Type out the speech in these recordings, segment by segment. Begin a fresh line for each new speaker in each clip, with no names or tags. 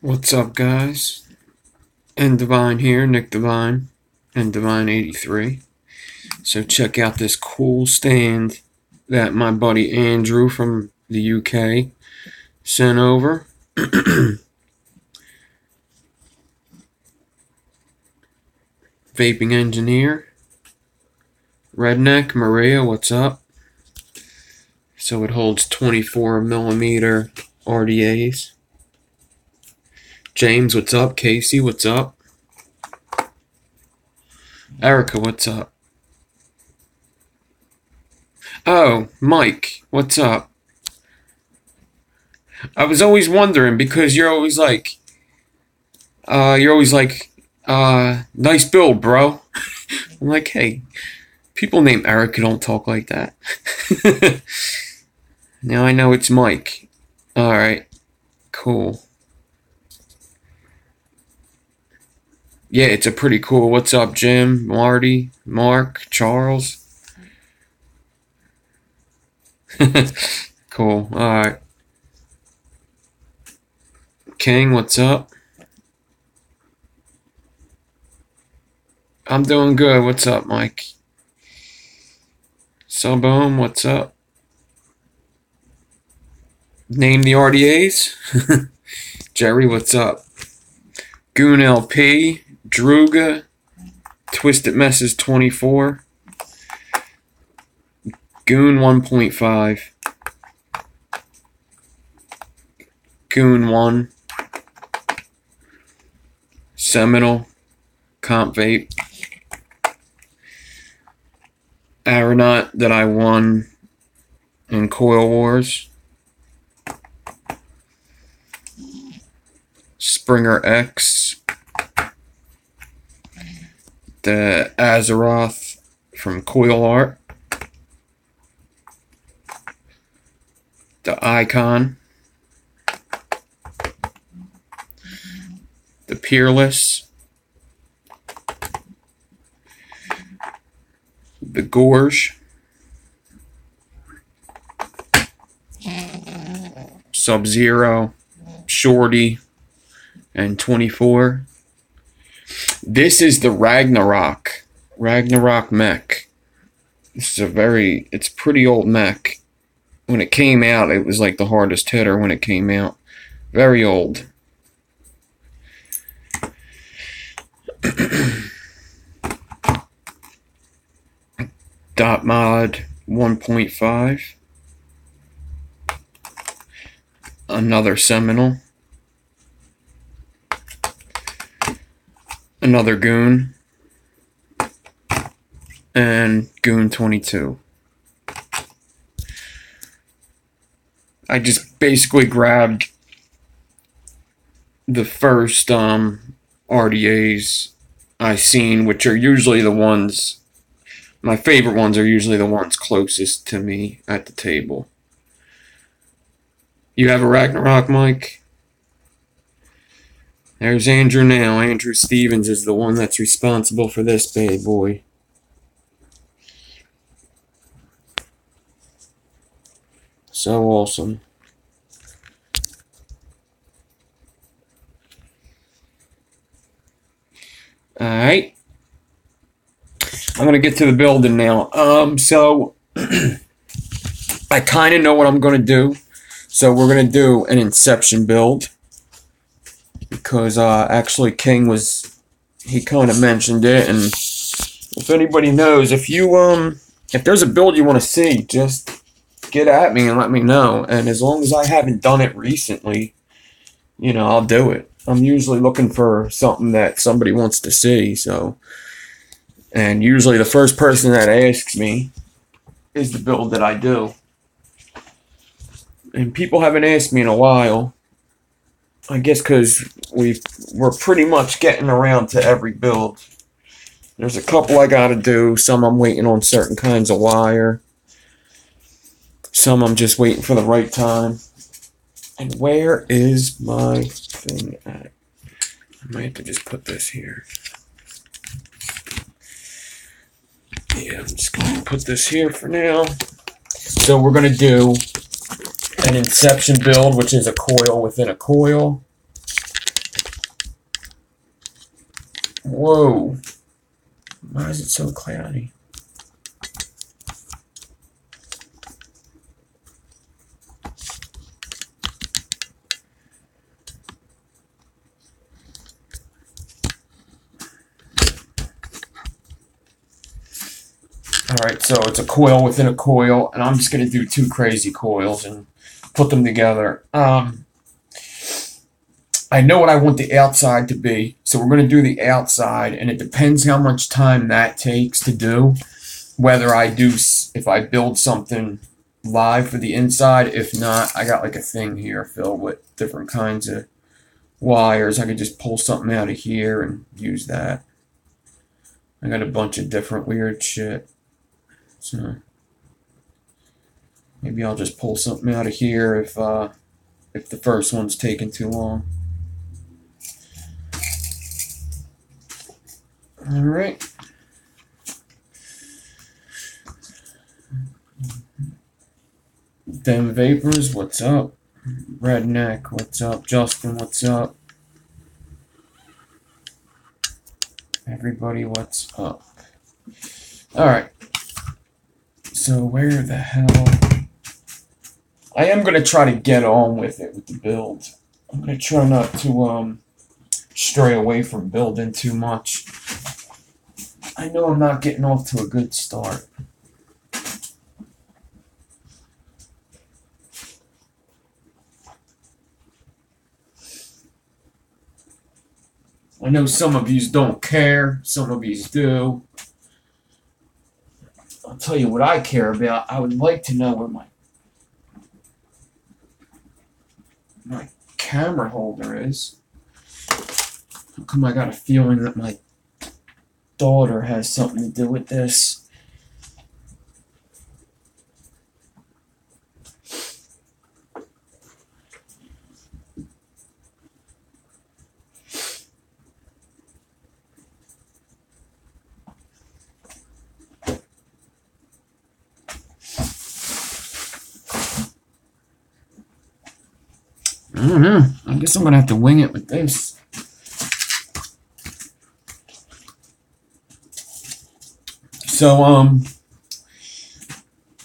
What's up, guys? N Divine here, Nick Divine, N Divine 83. So check out this cool stand that my buddy Andrew from the UK sent over. Vaping engineer, Redneck Maria, what's up? So it holds 24mm RDAs. James, what's up? Casey, what's up? Erica, what's up? Oh, Mike, what's up? I was always wondering because you're always like, nice build, bro. I'm like, hey, people named Erica don't talk like that. Now I know it's Mike. Alright, cool. Yeah, it's a pretty cool. What's up, Jim, Marty, Mark, Charles? Cool. Alright. King, what's up? I'm doing good. What's up, Mike? Subhome, what's up? Name the RDAs. Jerry, what's up? Goon LP, Druga, Twisted Messes 24, Goon 1.5, Goon 1, Seminole, Comp Vape, Aeronaut that I won in Coil Wars, Springer X, the Azeroth from Coil Art, the Icon, the Peerless, the Gorge, Sub-Zero, Shorty, and 24. This is the Ragnarok mech. This is it's pretty old mech. When it came out, it was like the hardest hitter when it came out. Very old. Dot Mod 1.5. Another Seminole. Another Goon. And Goon 22. I just basically grabbed the first RDAs I seen, which are usually the ones, my favorite ones are usually the ones closest to me at the table. You have a Ragnarok, Mike? There's Andrew now. Andrew Stevens is the one that's responsible for this bad boy. So awesome. Alright. I'm going to get to the building now. So I kind of know what I'm going to do. So we're going to do an Inception build. Because actually King he kind of mentioned it. And if anybody knows, if there's a build you want to see, just get at me and let me know. And as long as I haven't done it recently, I'll do it. I'm usually looking for something that somebody wants to see, so. And usually the first person that asks me is the build that I do. And people haven't asked me in a while. I guess because we're pretty much getting around to every build. There's a couple I gotta do. Some I'm waiting on certain kinds of wire. Some I'm just waiting for the right time. And where is my thing at? I might have to just put this here. Yeah, I'm just going to put this here for now. So we're going to do an Inception build, which is a coil within a coil. Whoa. Why is it so cloudy? Alright, so it's a coil within a coil, and I'm just going to do 2 crazy coils and put them together. I know what I want the outside to be, so we're going to do the outside, and it depends how much time that takes to do. Whether if I build something live for the inside. If not, I got like a thing here filled with different kinds of wires. I could just pull something out of here and use that. I got a bunch of different weird shit. So maybe I'll just pull something out of here if the first one's taking too long. All right. Them Vapors, what's up? Redneck, what's up? Justin, what's up? Everybody, what's up? All right. So where the hell? I am going to try to get on with it with the build. I'm going to try not to stray away from building too much. I know I'm not getting off to a good start. I know some of yous don't care, some of yous do. I'll tell you what I care about. I would like to know where my camera holder is. How come I got a feeling that my daughter has something to do with this? I don't know. I guess I'm going to have to wing it with this. So,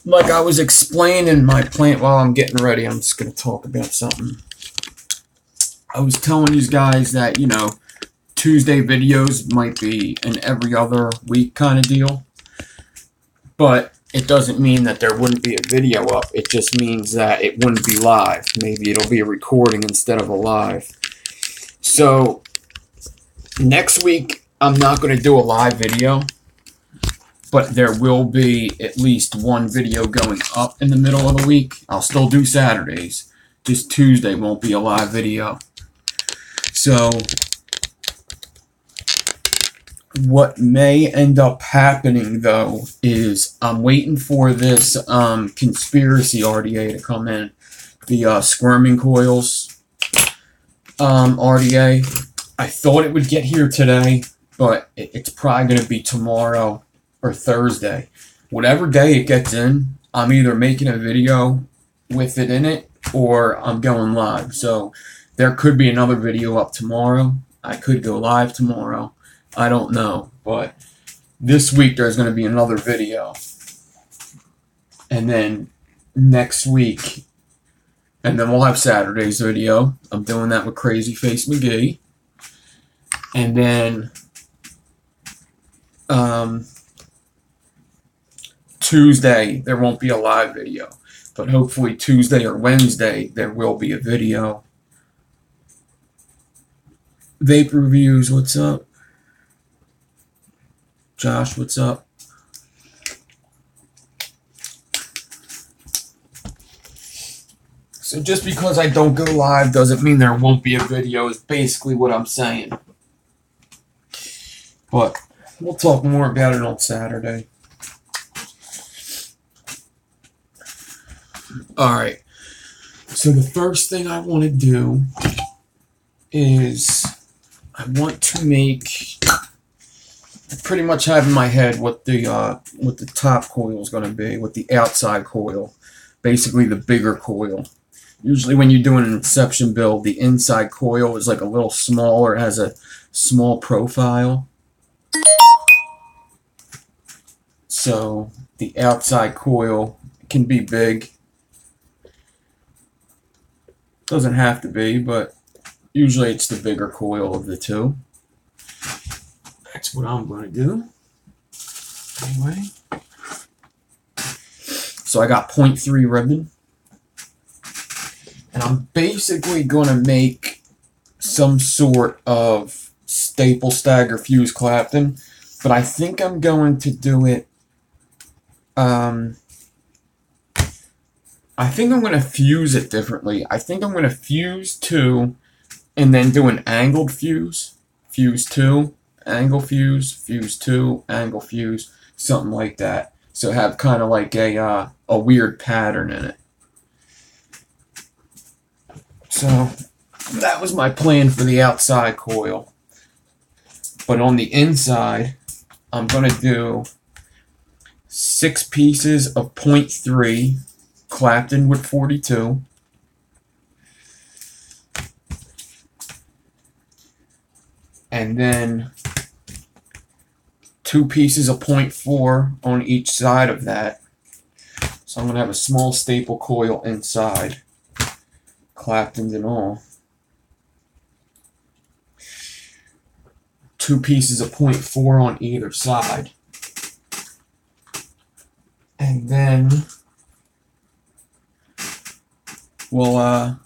like I was explaining my plan while I'm getting ready, I'm just going to talk about something. I was telling you guys that, you know, Tuesday videos might be an every other week kind of deal. But it doesn't mean that there wouldn't be a video up. It just means that it wouldn't be live. Maybe it'll be a recording instead of a live. So, next week, I'm not going to do a live video. But there will be at least one video going up in the middle of the week. I'll still do Saturdays. Just Tuesday won't be a live video. So, what may end up happening, though, is I'm waiting for this conspiracy RDA to come in. The Squirming Coils RDA. I thought it would get here today, but it's probably going to be tomorrow or Thursday. Whatever day it gets in, I'm either making a video with it in it or I'm going live. So there could be another video up tomorrow. I could go live tomorrow. I don't know. But this week there's going to be another video. And then next week, and then we'll have Saturday's video. I'm doing that with Crazy Face McGee. And then Tuesday, there won't be a live video. But hopefully Tuesday or Wednesday, there will be a video. Vape Reviews, what's up? Josh, what's up? So just because I don't go live doesn't mean there won't be a video, is basically what I'm saying. But we'll talk more about it on Saturday. Alright, so the first thing I want to do is I want to make, I pretty much have in my head what the top coil is going to be, what the outside coil, basically the bigger coil. Usually when you're doing an Inception build, the inside coil is like a little smaller, it has a small profile. So the outside coil can be big. Doesn't have to be, but usually it's the bigger coil of the two. That's what I'm going to do. Anyway. So I got 0.3 ribbon. And I'm basically going to make some sort of staple stagger fuse Clapton. But I think I'm going to do it. I think I'm going to fuse it differently. I think I'm going to fuse 2 and then do an angled fuse. Fuse 2, angle fuse, fuse 2, angle fuse, something like that. So have kind of like a weird pattern in it. So that was my plan for the outside coil. But on the inside, I'm going to do 6 pieces of 0.3 Clapton with 42. And then 2 pieces of 0.4 on each side of that. So I'm going to have a small staple coil inside, Claptons and all. 2 pieces of 0.4 on either side. And then we'll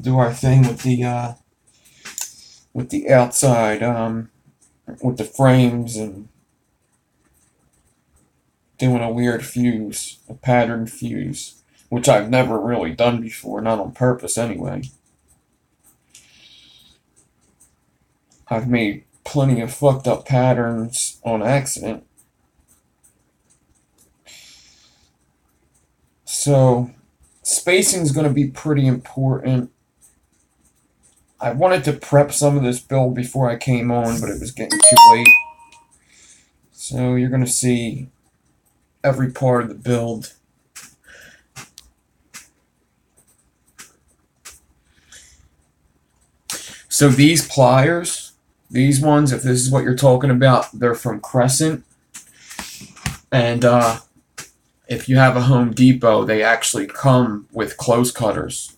do our thing with the outside, with the frames, and doing a weird fuse, a pattern fuse, which I've never really done before, not on purpose anyway. I've made plenty of fucked up patterns on accident. So spacing is going to be pretty important. I wanted to prep some of this build before I came on, but it was getting too late. So you're going to see every part of the build. So these pliers, these ones, if this is what you're talking about, they're from Crescent. And if you have a Home Depot, they actually come with close cutters.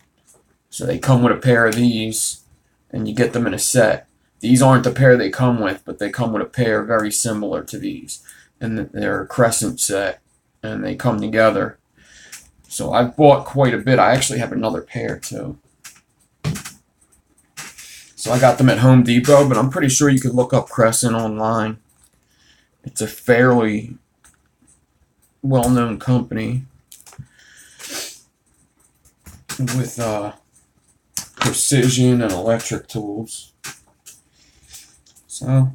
So they come with a pair of these, and you get them in a set. These aren't the pair they come with, but they come with a pair very similar to these. And they're a Crescent set, and they come together. So I've bought quite a bit. I actually have another pair, too. So I got them at Home Depot, but I'm pretty sure you could look up Crescent online. It's a fairly well-known company with precision and electric tools. So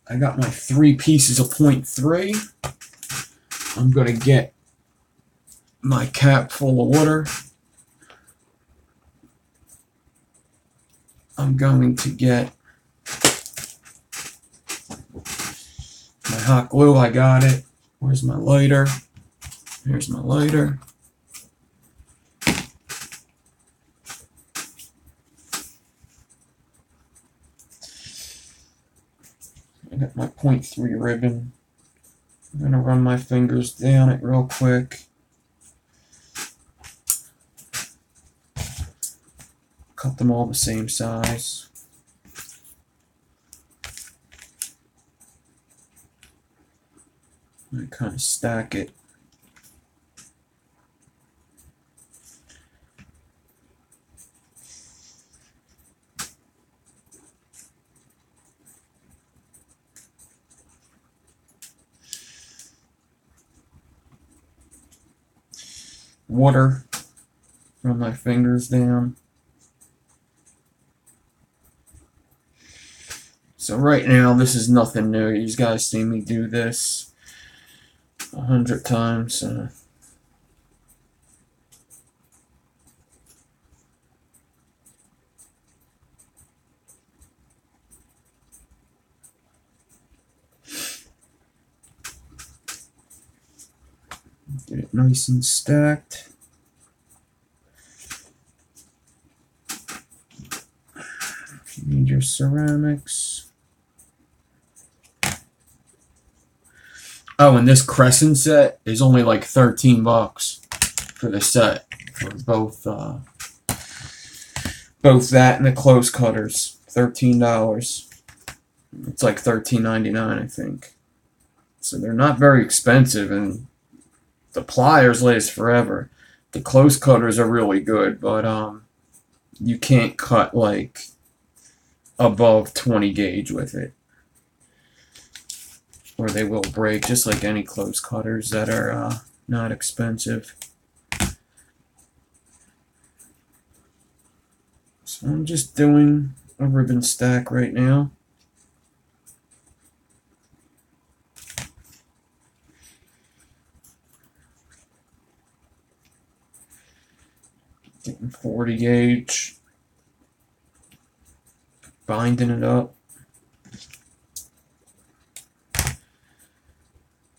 I got my 3 pieces of 0.3. I'm going to get my cap full of water. I'm going to get my hot glue. I got it. Where's my lighter? Here's my lighter. I got my 0.3 ribbon. I'm going to run my fingers down it real quick. Cut them all the same size. I kind of stack it. Water. Run my fingers down. So right now, this is nothing new. You guys see me do this 100 times. Get it nice and stacked. If you need your ceramics. Oh, and this crescent set is only like 13 bucks for the set for both that and the close cutters. $13. It's like $13.99, I think. So they're not very expensive, and the pliers last forever. The close cutters are really good, but you can't cut like above 20 gauge with it, or they will break, just like any close cutters that are not expensive. So I'm just doing a ribbon stack right now. Getting 40 gauge, binding it up,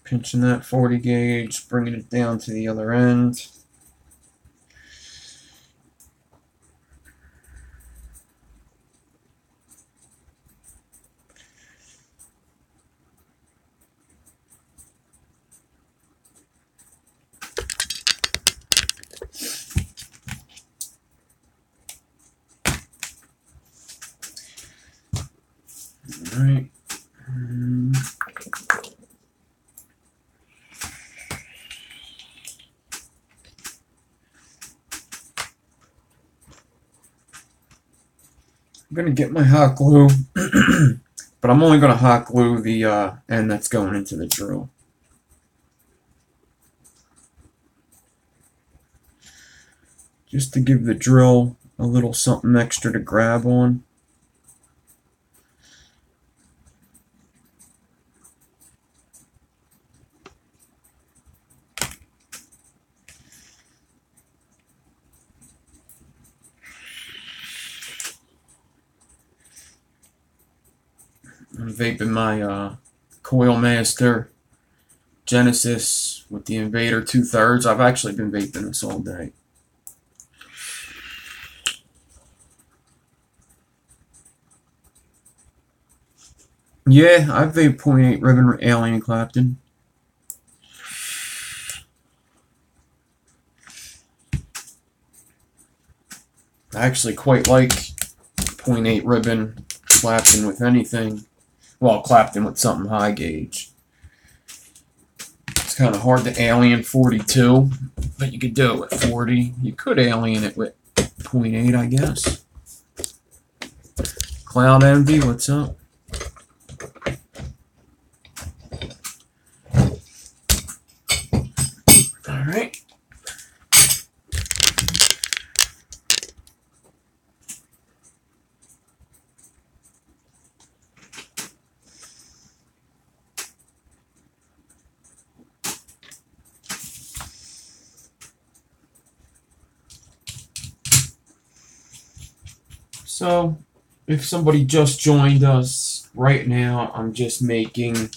pinching that 40 gauge, bringing it down to the other end. All right. I'm going to get my hot glue, but I'm only going to hot glue the end that's going into the drill. Just to give the drill a little something extra to grab on. I'm vaping my Coil Master Genesis with the Invader 2/3. I've actually been vaping this all day. Yeah, I vape 0.8 ribbon Alien Clapton. I actually quite like 0.8 ribbon Clapton with anything. Well, Clapton with something high gauge. It's kind of hard to alien 42, but you could do it with 40. You could alien it with 0.8, I guess. Cloud Envy, what's up? All right. So, if somebody just joined us right now, I'm just making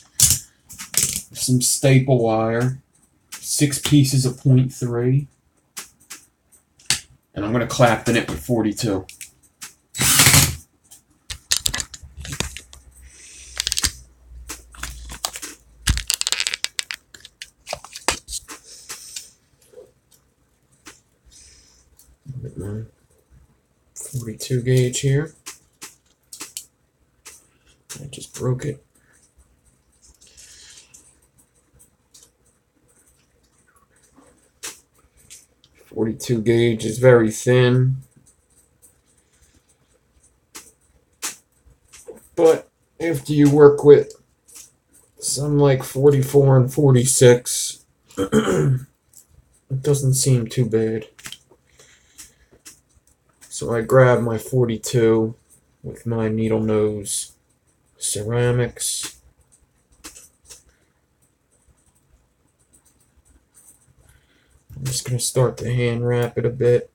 some staple wire, 6 pieces of 0.3, and I'm going to Clapton it with 42. Get my 42 gauge here. I just broke it. .42 gauge is very thin, but after you work with some like 44 and 46, it doesn't seem too bad. So I grab my 42 with my needle nose ceramics. I'm just going to start to hand wrap it a bit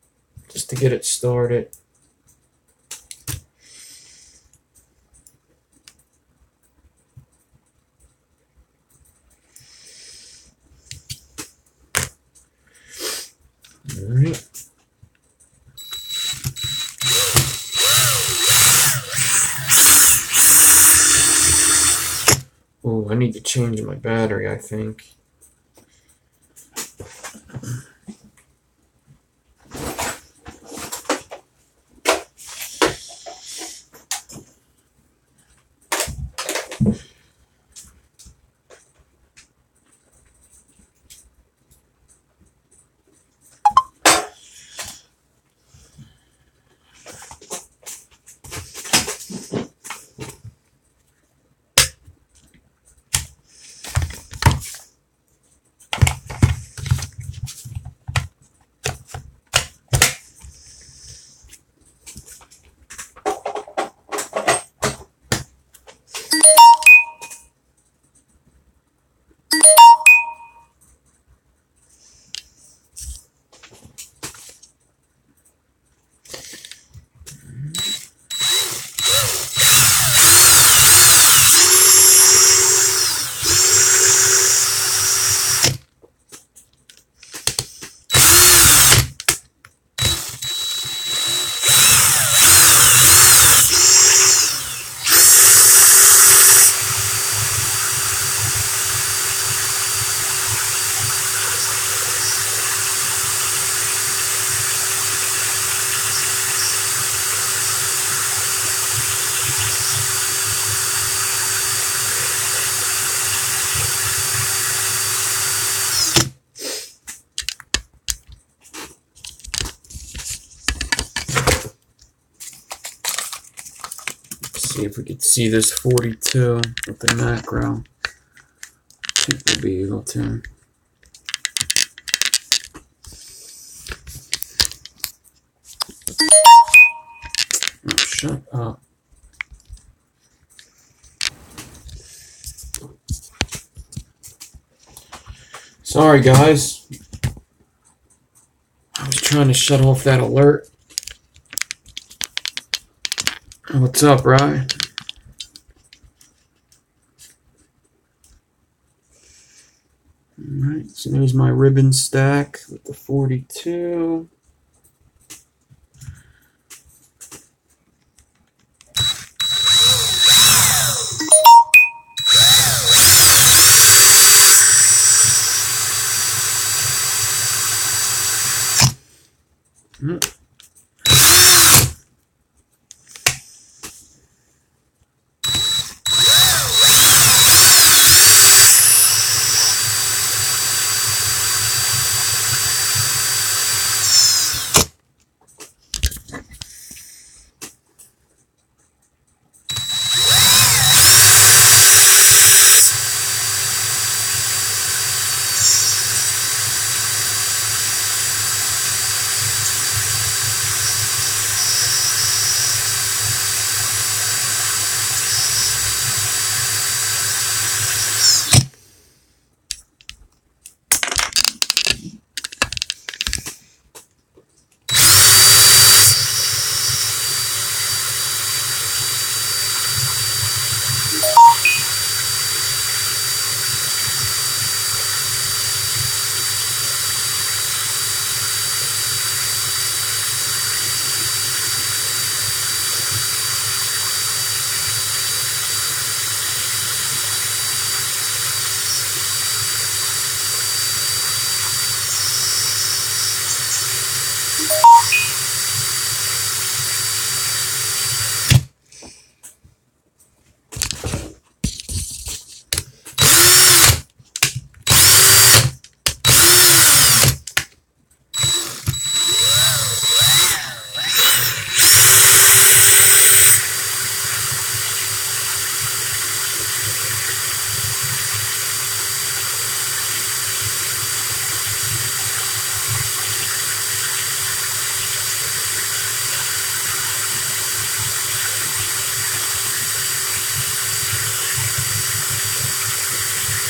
just to get it started. All right. Oh, I need to change my battery, I think. See if we could see this 42 with the macro. I think we'll be able to. Oh, shut up. Sorry, guys. I was trying to shut off that alert. What's up, Ryan? Alright, so there's my ribbon stack with the 42.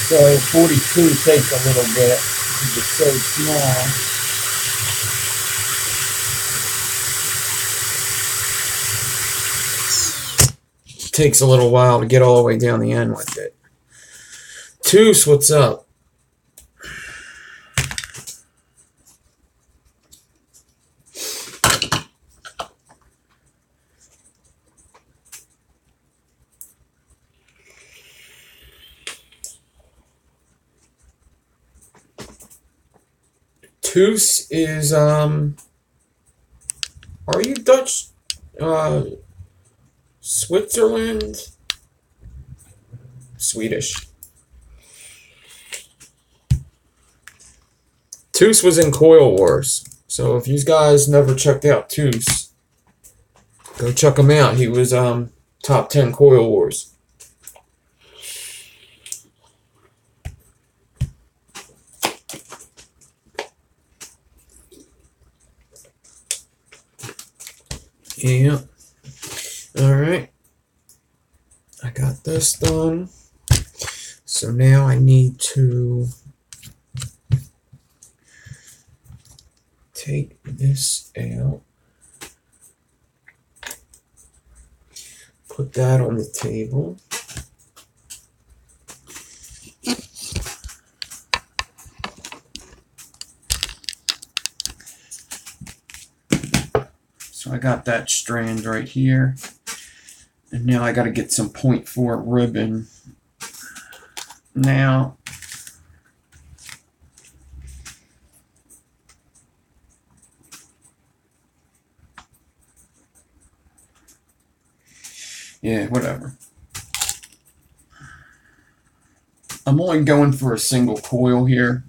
So 42 takes a little bit because it's so small. It takes a little while to get all the way down the end with it. Toos, what's up? Toos is, are you Dutch? Switzerland? Swedish. Toos was in Coil Wars. So if you guys never checked out Toos, go check him out. He was top 10 Coil Wars. Yeah. Alright. I got this done. So now I need to take this out. Put that on the table. So I got that strand right here. And now I got to get some 0.4 ribbon. Now, yeah, whatever. I'm only going for a single coil here.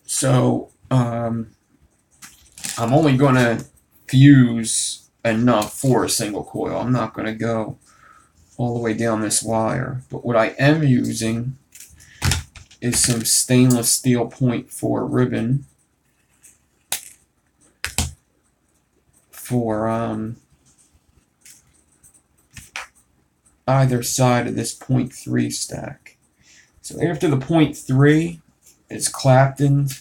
So, I'm only going to fuse enough for a single coil. I'm not going to go all the way down this wire. But what I am using is some stainless steel 0.4 ribbon for either side of this 0.3 stack. So after the 0.3 is claptoned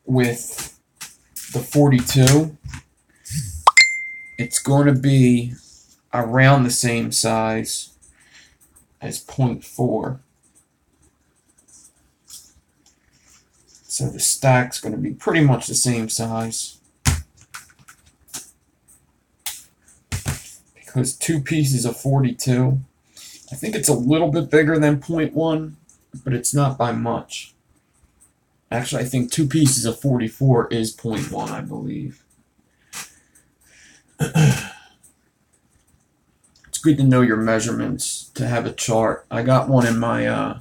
with the 42, it's going to be around the same size as 0.4. So the stack's going to be pretty much the same size. Because 2 pieces of 42, I think it's a little bit bigger than 0.1, but it's not by much. Actually, I think 2 pieces of 44 is 0.1, I believe. It's good to know your measurements, to have a chart. I got one in my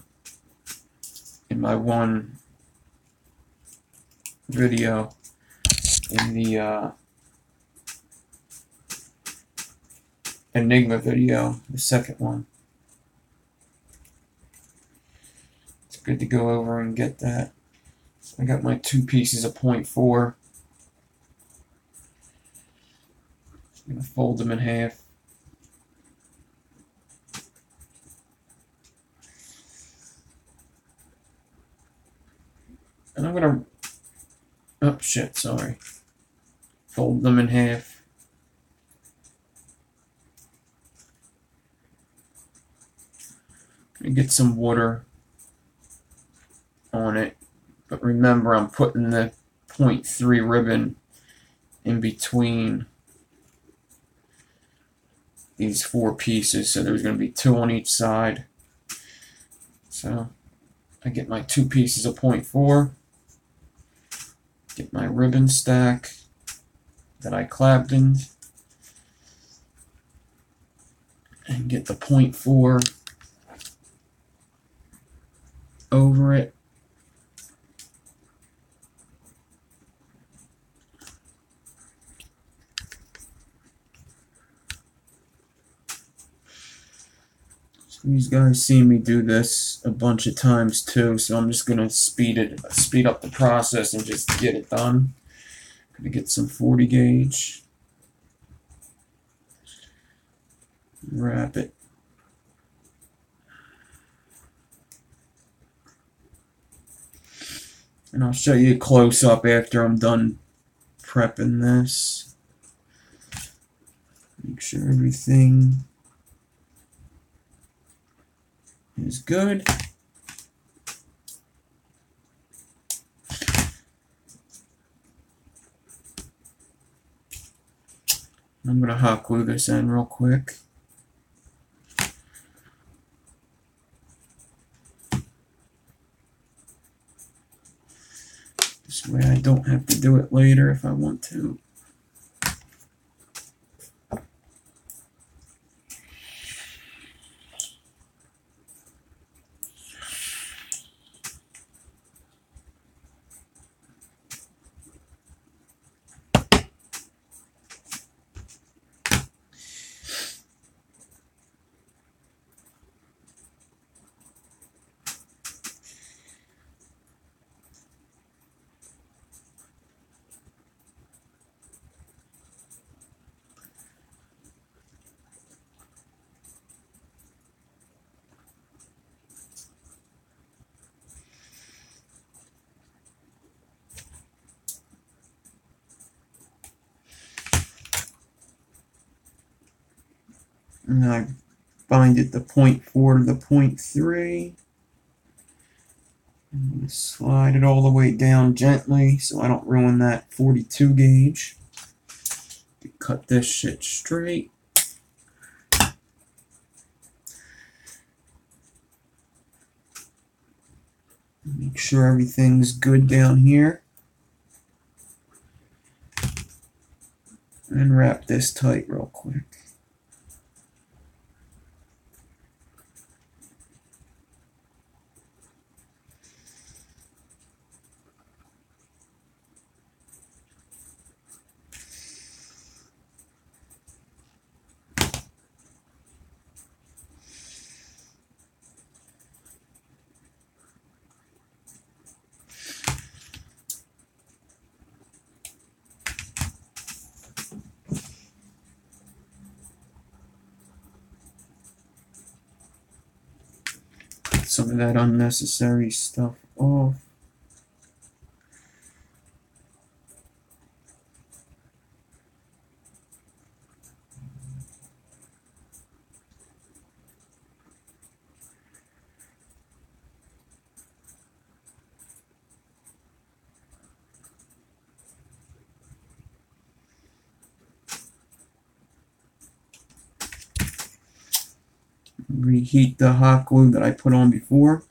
one video in the Enigma video, the second one. It's good to go over and get that. I got my 2 pieces of 0.4. I'm going to fold them in half. And I'm going to, oh shit, sorry. Fold them in half. And get some water on it. But remember, I'm putting the 0.3 ribbon in between these 4 pieces. So there's going to be 2 on each side. So I get my 2 pieces of 0.4. Get my ribbon stack that I claptoned. And get the 0.4 over it. So these guys see me do this a bunch of times too, so I'm just gonna speed up the process and just get it done. Gonna get some 40 gauge. Wrap it. And I'll show you a close-up after I'm done prepping this. Make sure everything is good. I'm going to hot glue this in real quick. way I don't have to do it later if I want to. And I bind it the 0.4 to the 0.3. And slide it all the way down gently so I don't ruin that 42 gauge. Cut this shit straight. Make sure everything's good down here. And wrap this tight real quick. Some of that unnecessary stuff off. Reheat the hot glue that I put on before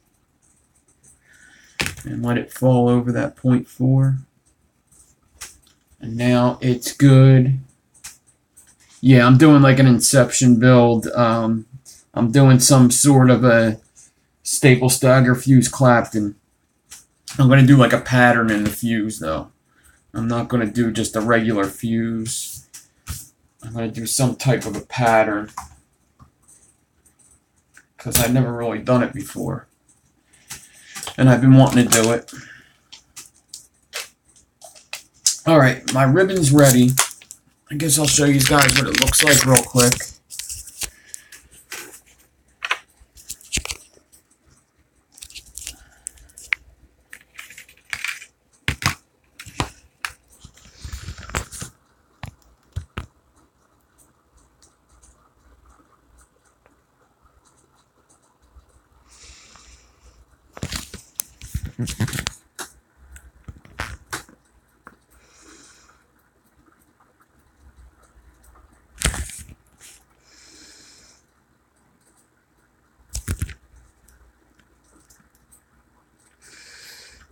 and let it fall over that 0.4. And now it's good. Yeah, I'm doing like an Inception build. I'm doing some sort of a staple stagger fuse Clapton. I'm going to do like a pattern in the fuse though. I'm not going to do just a regular fuse. I'm going to do some type of a pattern, because I've never really done it before. And I've been wanting to do it. Alright, my ribbon's ready. I guess I'll show you guys what it looks like real quick.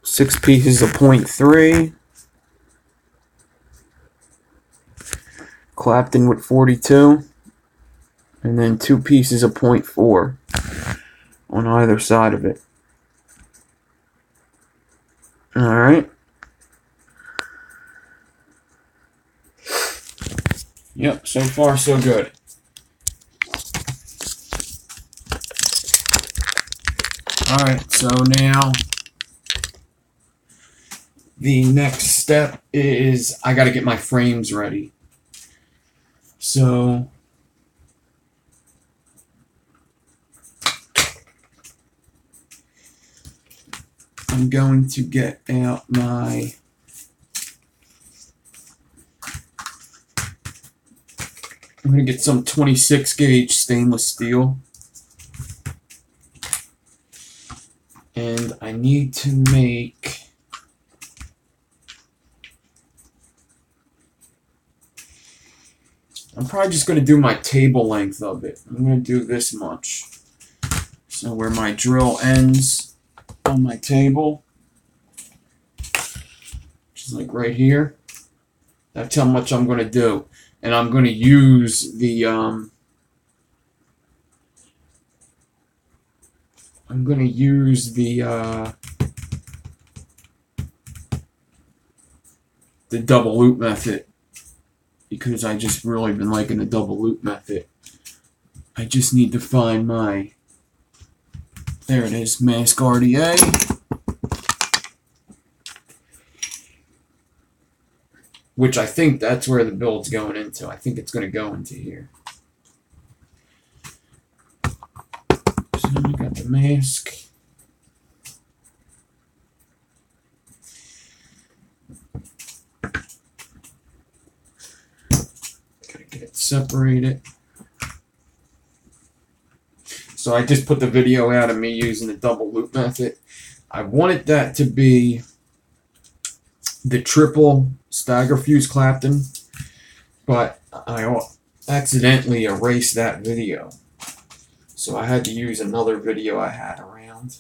Six pieces of 0.3. Clapton with 42. And then 2 pieces of 0.4 on either side of it. Alright. Yep, so far so good. Alright, so now the next step is I gotta get my frames ready. So I'm going to get out my I'm going to get some 26 gauge stainless steel. And I need to make I'm probably just going to do my table length of it. I'm going to do this much. So where my drill ends on my table. like right here. That's how much I'm going to do. And I'm going to use the double loop method, because I just really been liking the double loop method. I just need to find my, there it is, Mask RDA, which I think that's where the build's going into. I think it's going to go into here. So we got the mask. Gotta get it separated. So I just put the video out of me using the double loop method. I wanted that to be the triple stagger fuse Clapton, but I accidentally erased that video. So I had to use another video I had around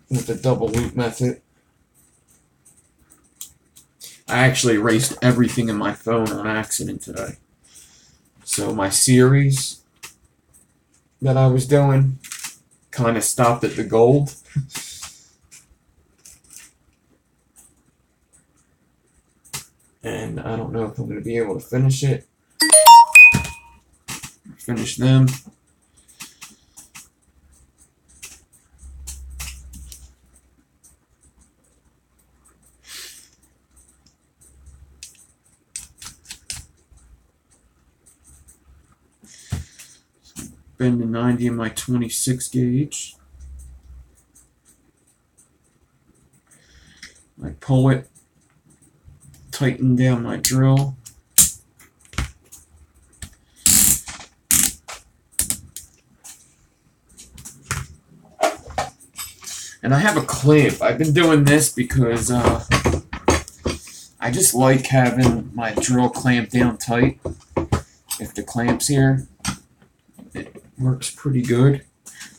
with the double loop method. I actually erased everything in my phone on accident today. So my series that I was doing kind of stopped at the gold. And I don't know if I'm going to be able to finish it. Finish them. Bend the 90 in my 26 gauge. I pull it, tighten down my drill. And I have a clamp. I've been doing this because I just like having my drill clamped down tight. If the clamp's here, it works pretty good.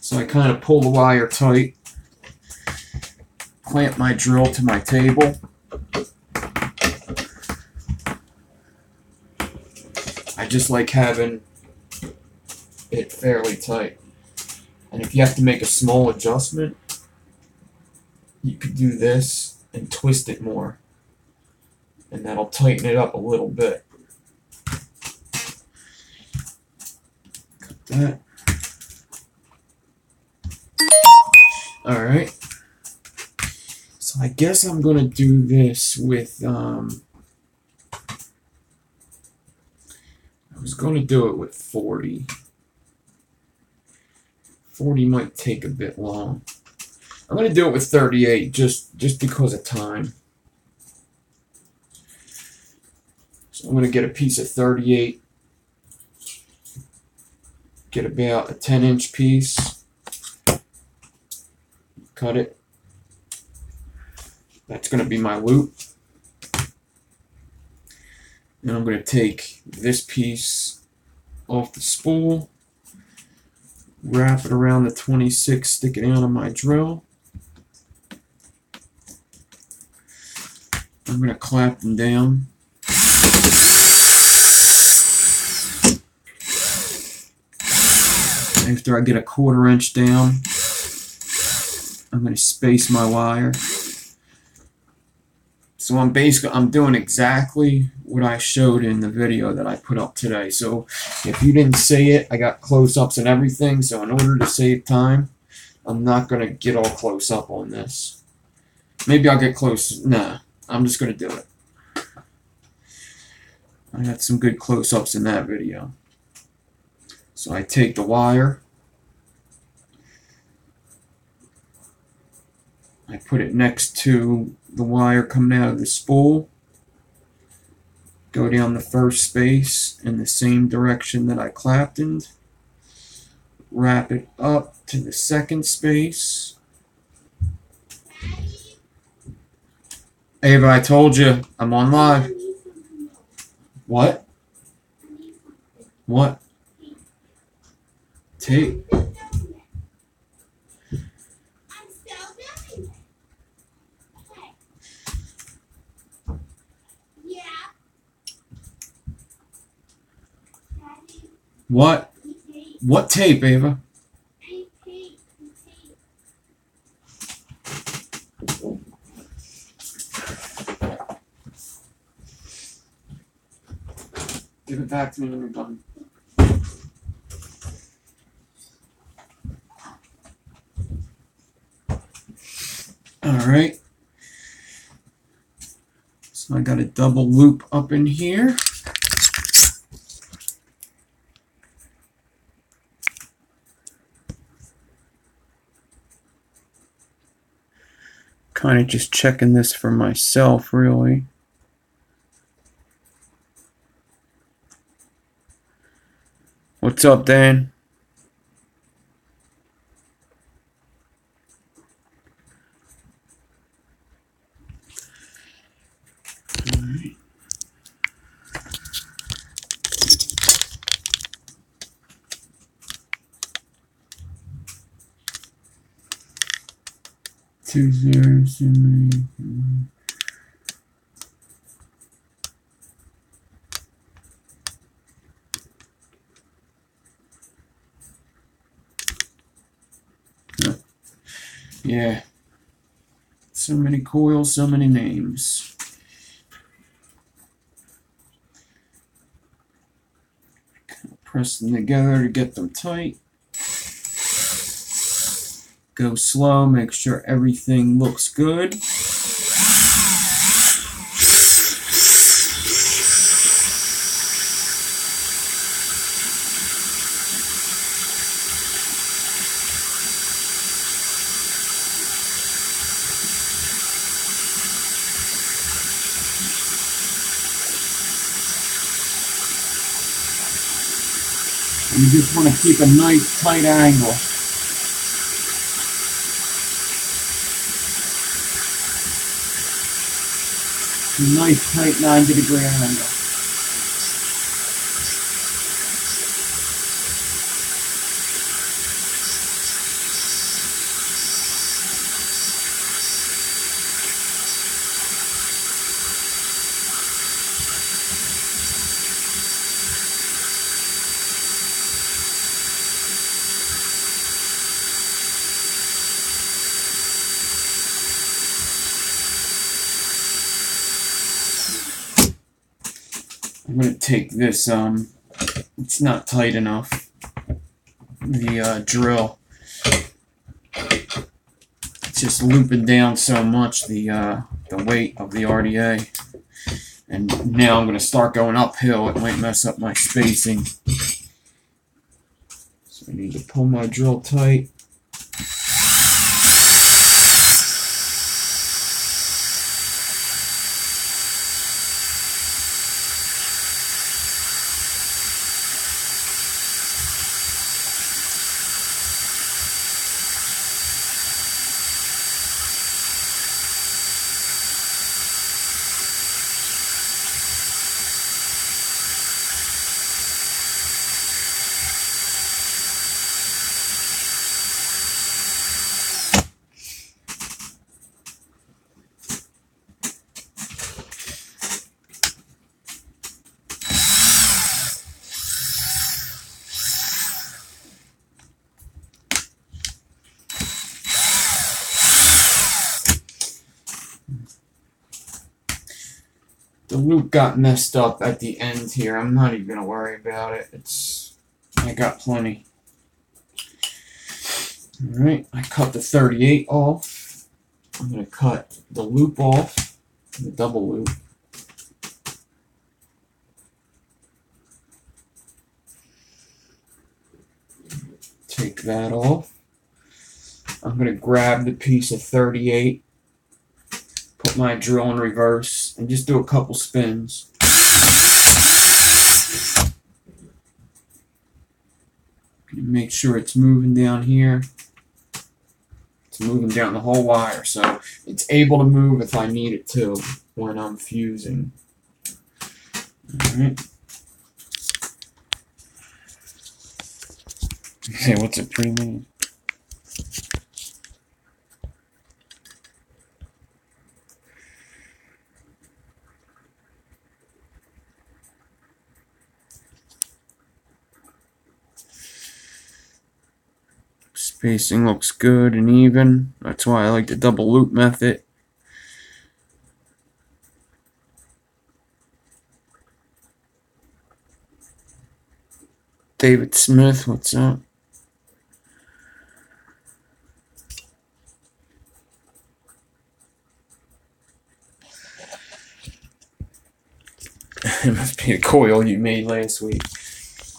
So I kind of pull the wire tight, clamp my drill to my table. I just like having it fairly tight. And if you have to make a small adjustment, you could do this and twist it more, and that'll tighten it up a little bit. Cut that. Alright. So I guess I'm going to do this with, I was going to do it with 40. 40 might take a bit long. I'm going to do it with 38 just because of time. So I'm going to get a piece of 38. Get about a 10-inch piece. Cut it. That's going to be my loop. And I'm going to take this piece off the spool. Wrap it around the 26, stick it out of my drill. I'm going to clamp them down. After I get a 1/4 inch down, I'm going to space my wire. So I'm doing exactly what I showed in the video that I put up today. So if you didn't see it, I got close-ups and everything. So in order to save time, I'm not going to get all close up on this. Maybe I'll get close. Nah, I'm just going to do it. I had some good close-ups in that video. So I take the wire. I put it next to the wire coming out of the spool. Go down the first space in the same direction that I claptoned. Wrap it up to the second space. Ava, I told you, I'm on live. What? What? Tape. What? What tape, Ava? Give it back to me when you're done. Alright. So I got a double loop up in here. Kind of just checking this for myself, really. What's up, Dan? All right. Two zeros in me. Yeah. So many coils, so many names. Press them together to get them tight. Go slow, make sure everything looks good. You just want to keep a nice tight angle. A nice tight 90-degree angle. I'm going to take this, it's not tight enough, the drill. It's just looping down so much, the weight of the RDA. And now I'm going to start going uphill. It might mess up my spacing. So I need to pull my drill tight. The loop got messed up at the end here. I'm not even going to worry about it. I got plenty. Alright, I cut the 38 off. I'm going to cut the loop off, the double loop. Take that off. I'm going to grab the piece of 38, put my drill in reverse, and just do a couple spins. Make sure it's moving down here. It's moving down the whole wire, so it's able to move if I need it to when I'm fusing. Alright. Okay, what's it pre-made? Spacing looks good and even. That's why I like the double loop method. David Smith, what's up? It must be a coil you made last week.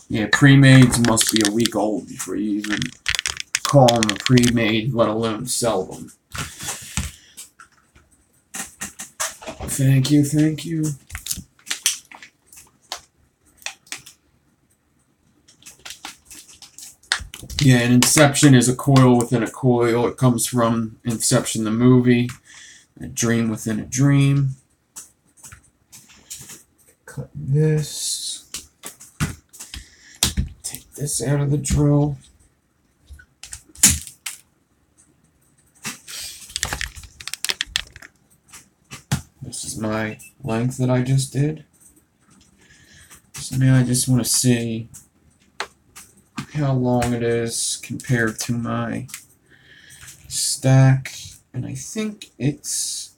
Yeah, pre-mades must be a week old before you even call them a pre-made, let alone sell them. Thank you, thank you. Yeah, and Inception is a coil within a coil. It comes from Inception, the movie. A dream within a dream. Cut this. Take this out of the drill. This is my length that I just did. So now I just want to see how long it is compared to my stack. And I think it's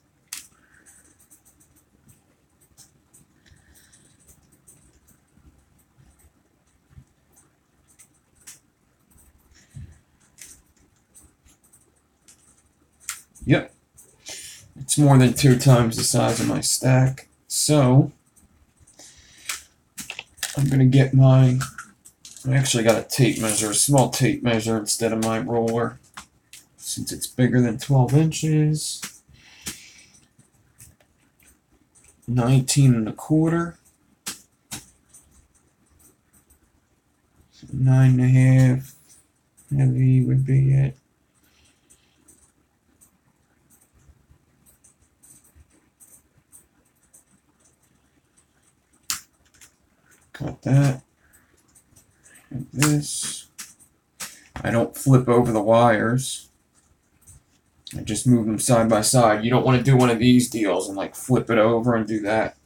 yep. It's more than 2 times the size of my stack. So I'm gonna get my I actually got a tape measure, a small tape measure instead of my roller, since it's bigger than 12 inches. 19 1/4. 9 1/2 heavy would be it. Cut that. And this. I don't flip over the wires. I just move them side by side. You don't want to do one of these deals and like flip it over and do that.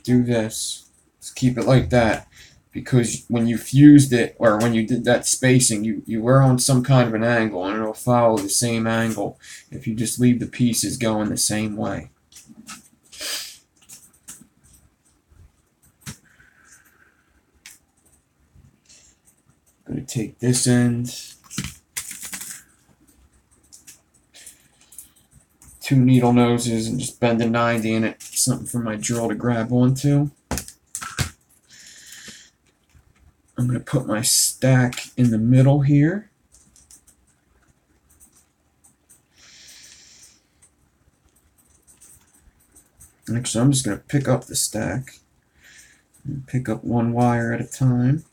Do this. Just keep it like that. Because when you fused it, or when you did that spacing, you were on some kind of an angle, and it'll follow the same angle if you just leave the pieces going the same way. I'm going to take this end, 2 needle noses, and just bend a 90 in it, something for my drill to grab onto. I'm going to put my stack in the middle here. Actually, I'm just going to pick up the stack and pick up 1 wire at a time.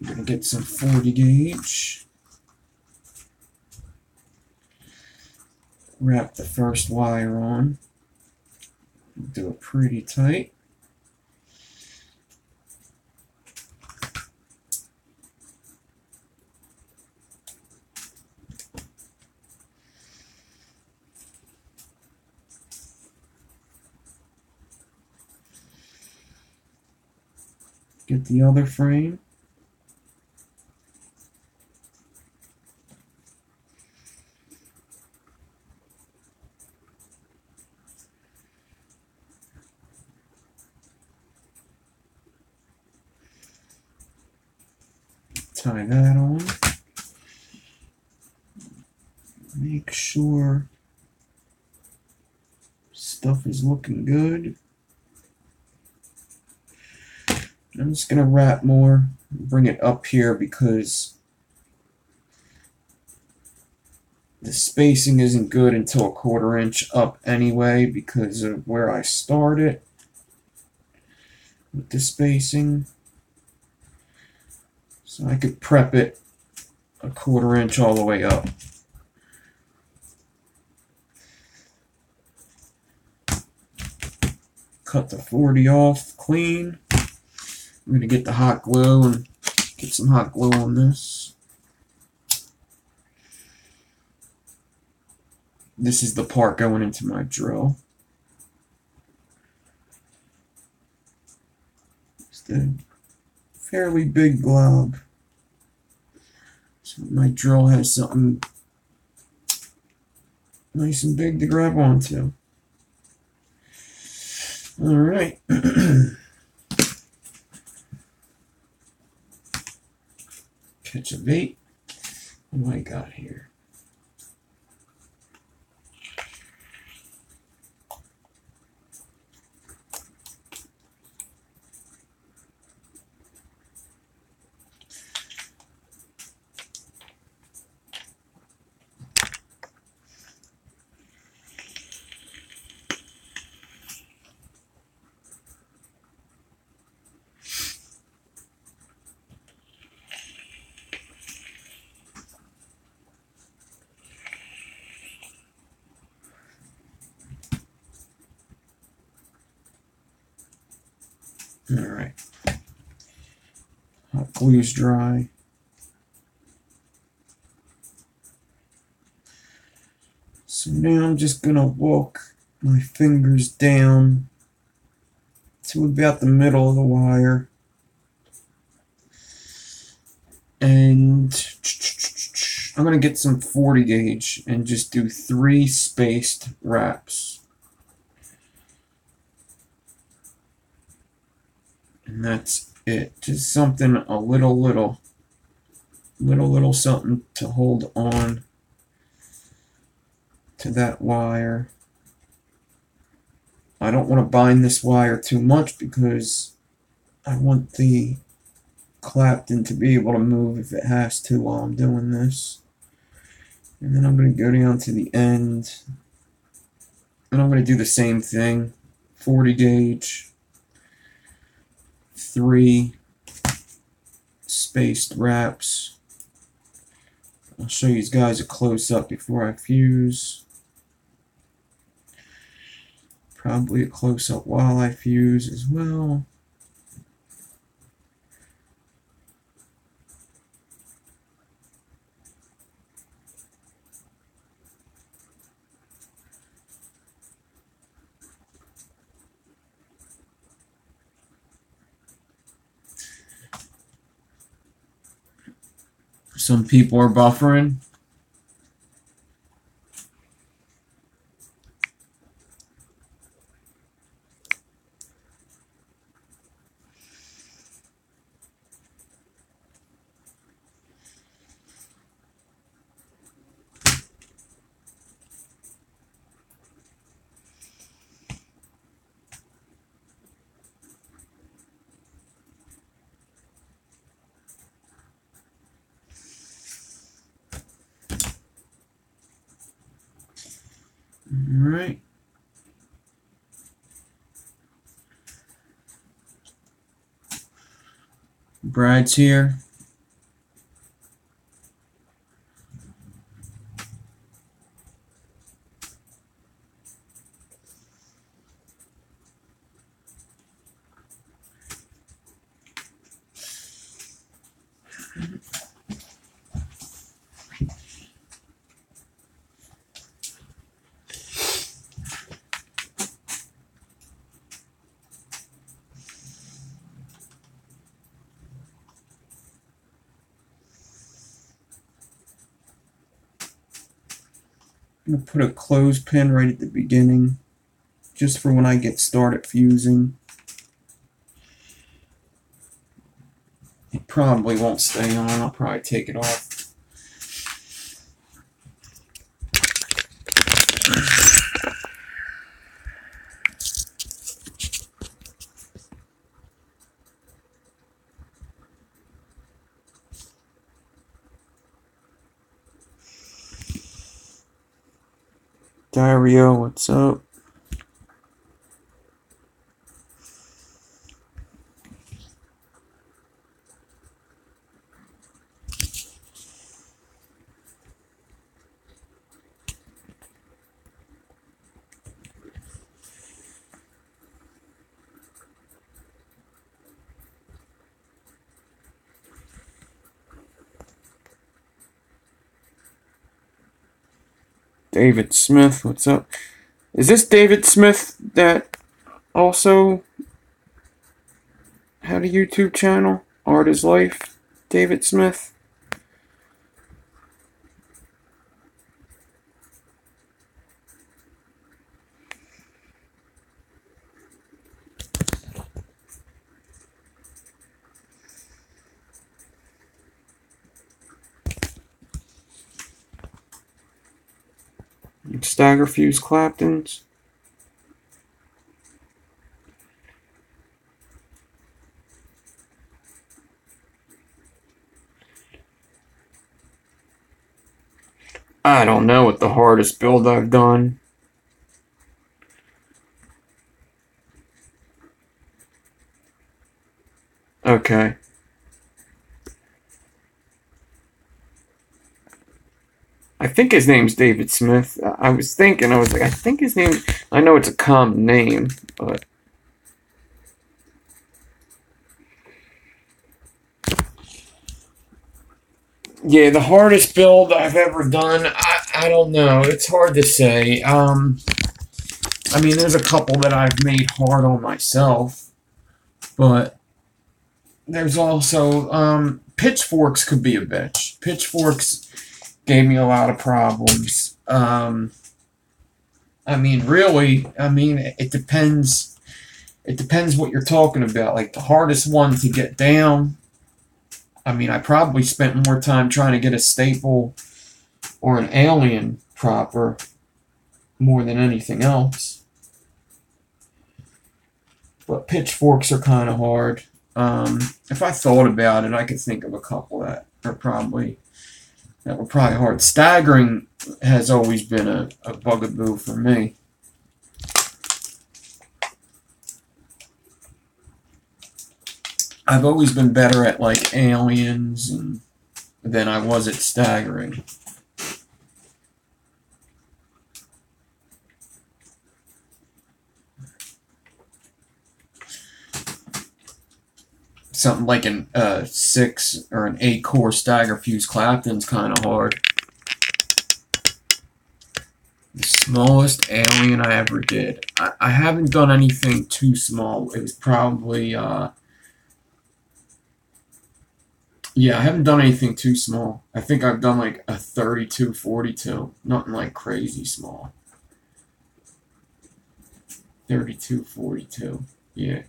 I'm going to get some 40 gauge. Wrap the first wire on. Do it pretty tight. Get the other frame. Tie that on. Make sure stuff is looking good. I'm just going to wrap more, bring it up here because the spacing isn't good until 1/4 inch up anyway because of where I started with the spacing. So I could prep it 1/4 inch all the way up. Cut the 40 off clean. I'm going to get the hot glue and get some hot glue on this. This is the part going into my drill. a fairly big glob. So my drill has something nice and big to grab onto. Alright. Catch a bait. What do I got here? Alright. Hot glue's dry. So now I'm just going to walk my fingers down to about the middle of the wire. And I'm going to get some 40 gauge and just do 3 spaced wraps. And that's it. Just something a little something to hold on to that wire. I don't want to bind this wire too much because I want the Clapton to be able to move if it has to while I'm doing this. And then I'm going to go down to the end and I'm going to do the same thing. 40 gauge. 3 spaced wraps. I'll show you guys a close-up before I fuse. Probably a close-up while I fuse as well. Some people are buffering. Alright. Bride's here. I'm going to put a clothespin right at the beginning, just for when I get started fusing. It probably won't stay on. I'll probably take it off. Dario, what's up? David Smith, what's up? Is this David Smith that also had a YouTube channel, Art is Life, David Smith. Stagger Fuse Claptons. I don't know what the hardest build I've done. Okay. I think his name's David Smith. I was like, I think his name, I know it's a common name, but. Yeah, the hardest build I've ever done, I don't know. It's hard to say. I mean, there's a couple that I've made hard on myself, but there's also, pitchforks could be a bitch. Pitchforks gave me a lot of problems. I mean, really, it depends. It depends what you're talking about. Like, the hardest one to get down, I mean, I probably spent more time trying to get a staple or an alien proper more than anything else. But pitchforks are kind of hard. If I thought about it, I could think of a couple that were probably hard. Staggering has always been a bugaboo for me. I've always been better at like aliens than I was at staggering. Something like an 6 or an 8 core stagger fuse Clapton's kind of hard. The smallest alien I ever did. I haven't done anything too small. It was probably yeah, I haven't done anything too small. I think I've done like a 3242. Nothing like crazy small. 3242. Yeah.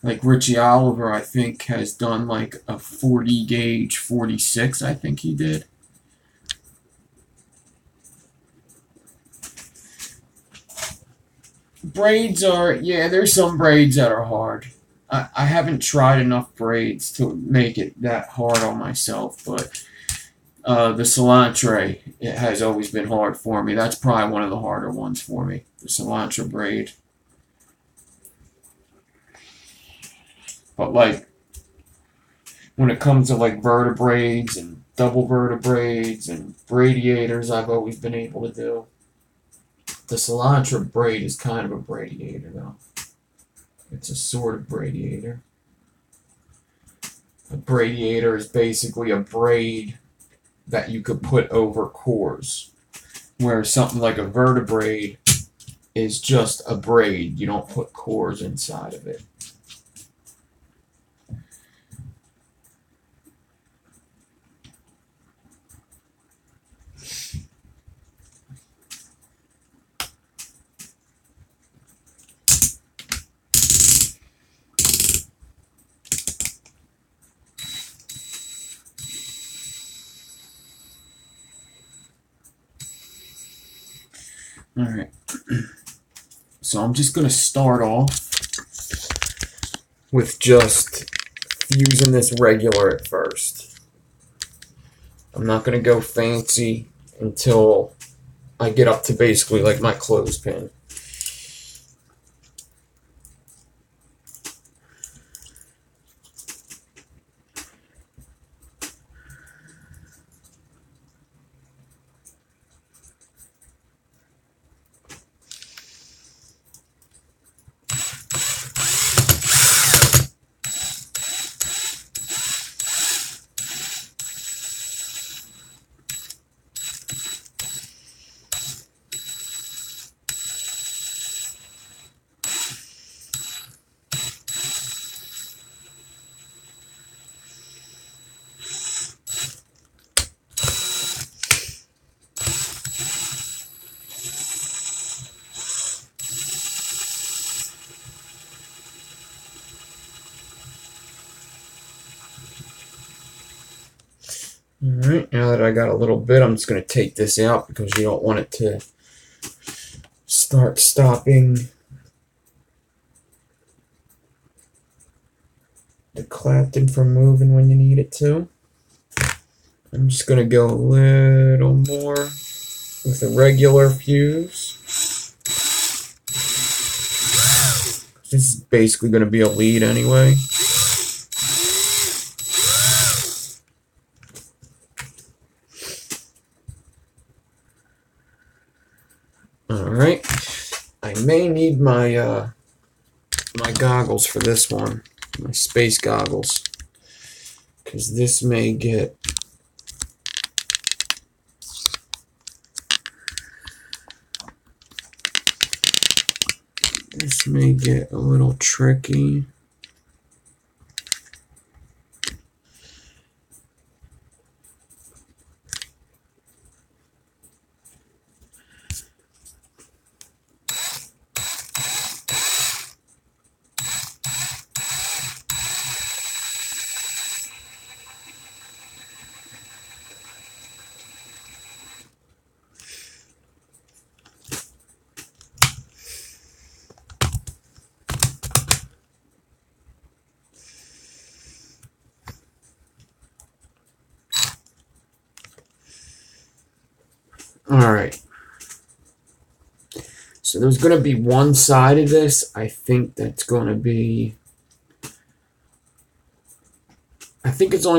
Like Richie Oliver, I think, has done like a 40 gauge 46, I think he did. Braids are, yeah, there's some braids that are hard. I haven't tried enough braids to make it that hard on myself, but the cilantro, it has always been hard for me. That's probably one of the harder ones for me, the cilantro braid. But like, when it comes to like vertebrades and double vertebrades and radiators, I've always been able to do. The cilantro braid is kind of a bradiator, though. It's a sort of bradiator. A bradiator is basically a braid that you could put over cores, where something like a vertebrae is just a braid. You don't put cores inside of it. All right, so I'm just going to start off with just using this regular at first. I'm not going to go fancy until I get up to basically like my clothespin. Alright, now that I got a little bit, I'm just going to take this out because you don't want it to start stopping the Clapton from moving when you need it to. I'm just going to go a little more with a regular fuse. This is basically going to be a lead anyway. Alright, I may need my my goggles for this one, my space goggles, because this may get a little tricky. Alright, so there's going to be one side of this, I think it's only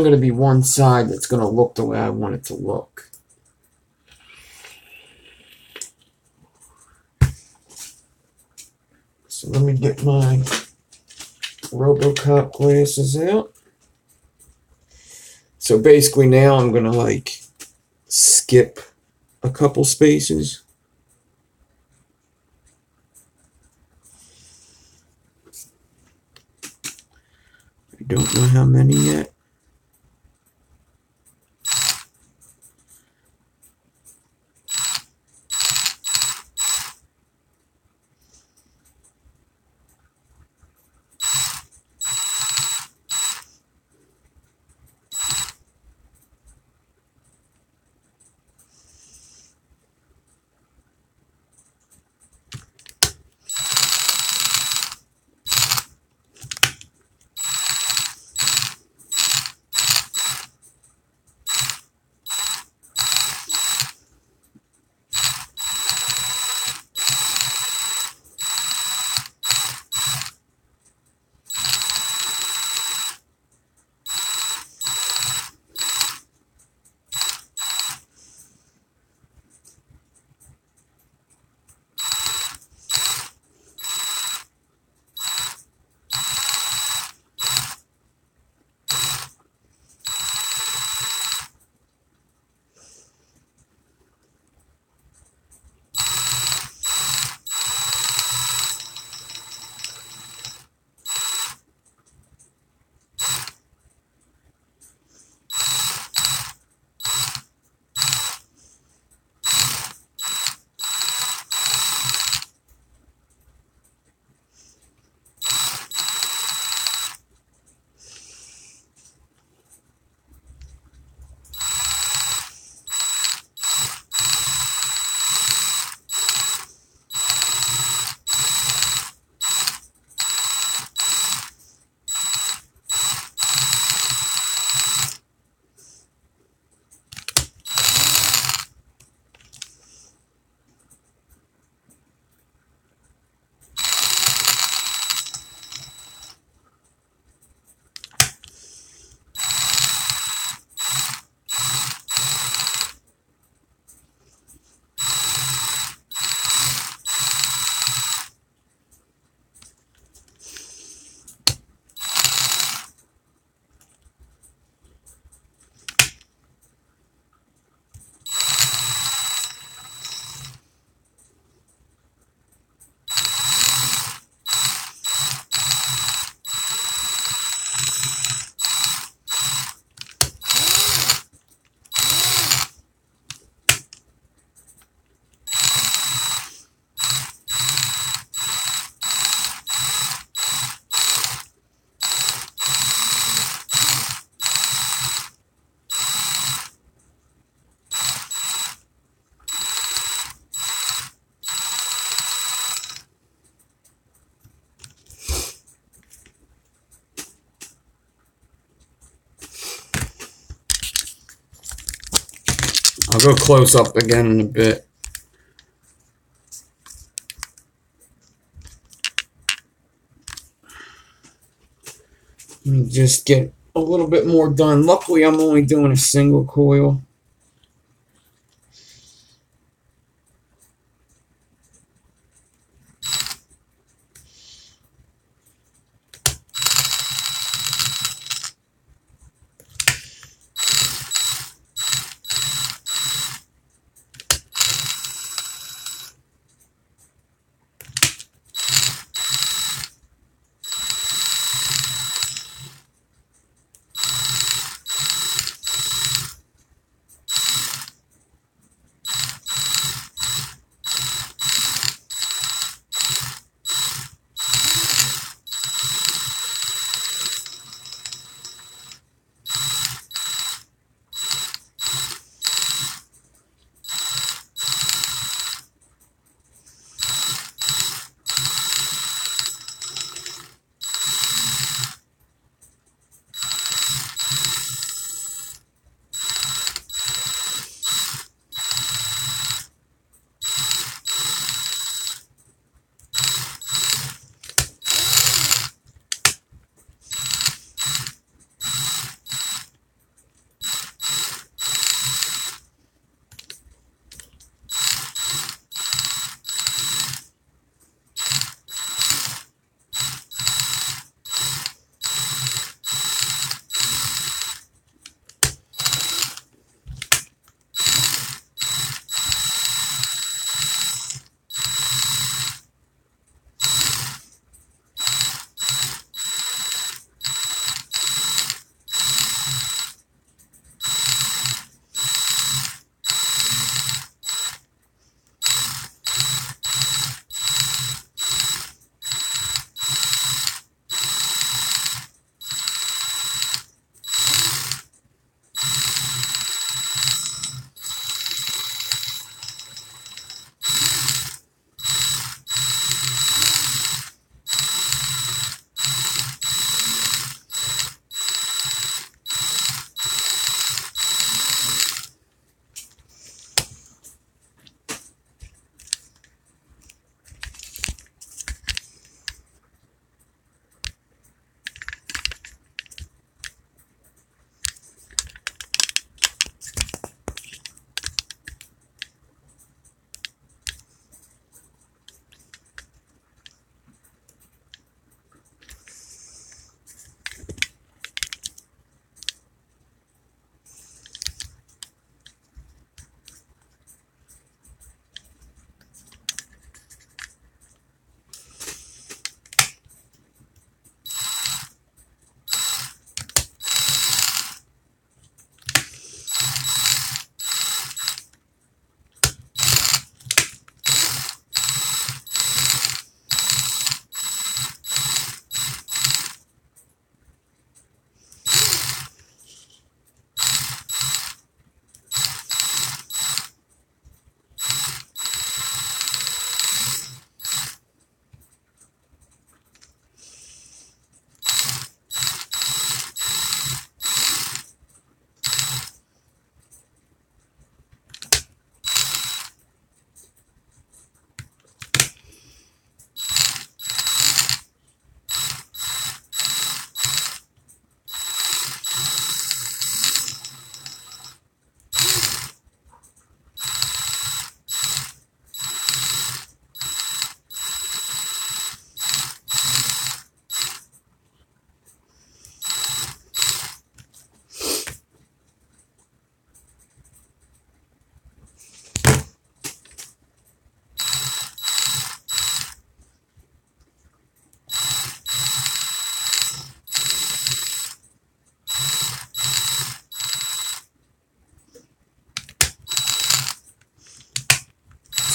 going to be one side that's going to look the way I want it to look. So let me get my RoboCop glasses out. So basically now I'm going to like skip a couple spaces. I don't know how many yet. I'll go close up again in a bit. Let me just get a little bit more done. Luckily, I'm only doing a single coil.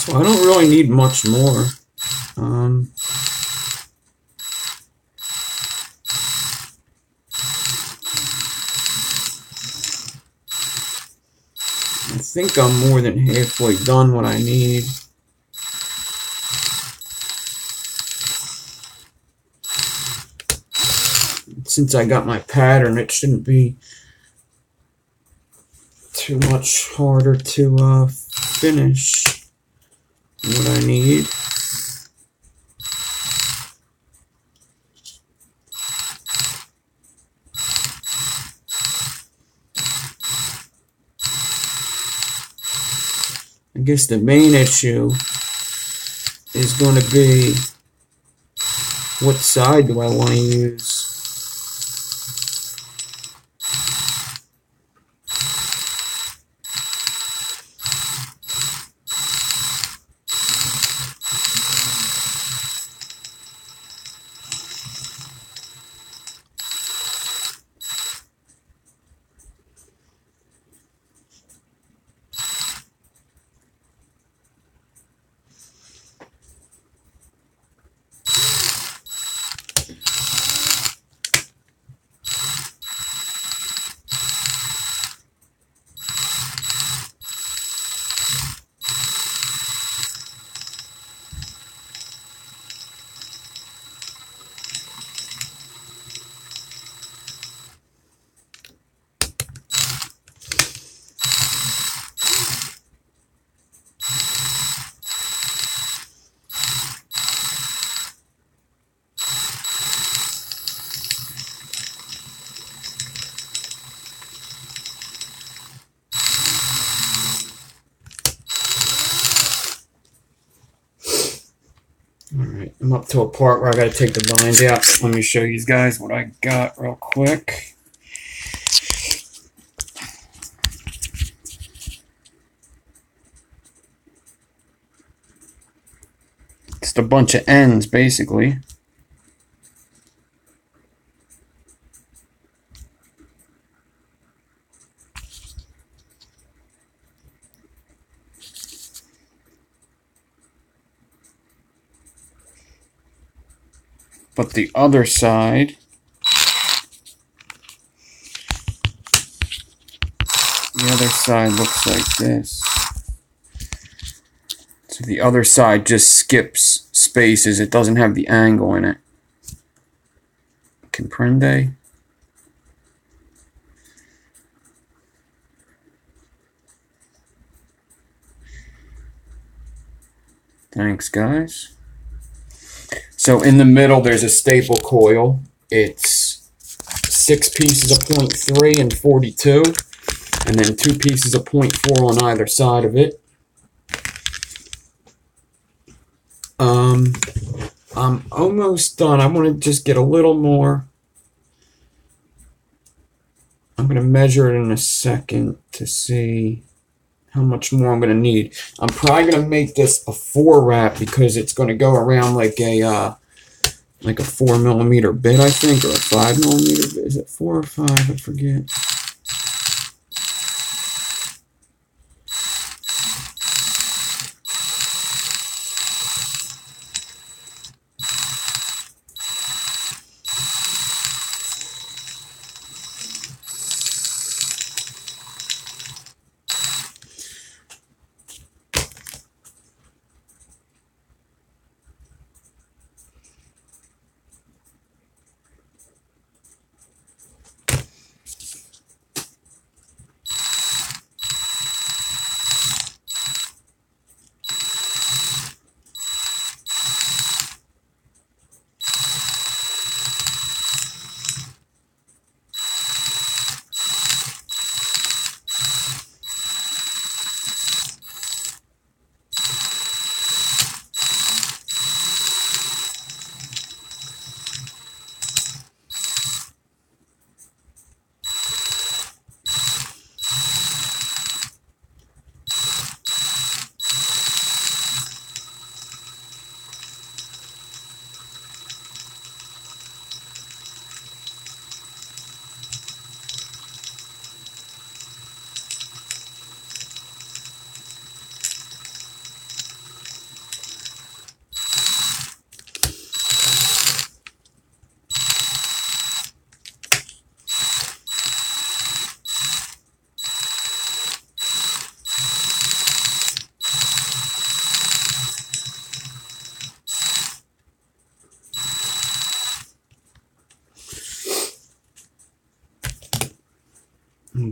So I don't really need much more. I think I'm more than halfway done what I need. Since I got my pattern, it shouldn't be too much harder to finish what I need. I guess the main issue is going to be what side do I want to use? Alright, I'm up to a part where I gotta take the bind out. Let me show you guys what I got real quick. Just a bunch of ends, basically. But the other side, looks like this. So the other side just skips spaces. It doesn't have the angle in it. Comprende? Thanks, guys. So in the middle, there's a staple coil. It's 6 pieces of 0.3 and 42, and then 2 pieces of 0.4 on either side of it. I'm almost done. I want to just get a little more. I'm going to measure it in a second to see how much more I'm going to need. I'm probably going to make this a 4 wrap because it's going to go around like a 4mm bit, I think, or a 5mm bit. Is it 4 or 5? I forget.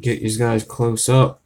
Get you guys close up.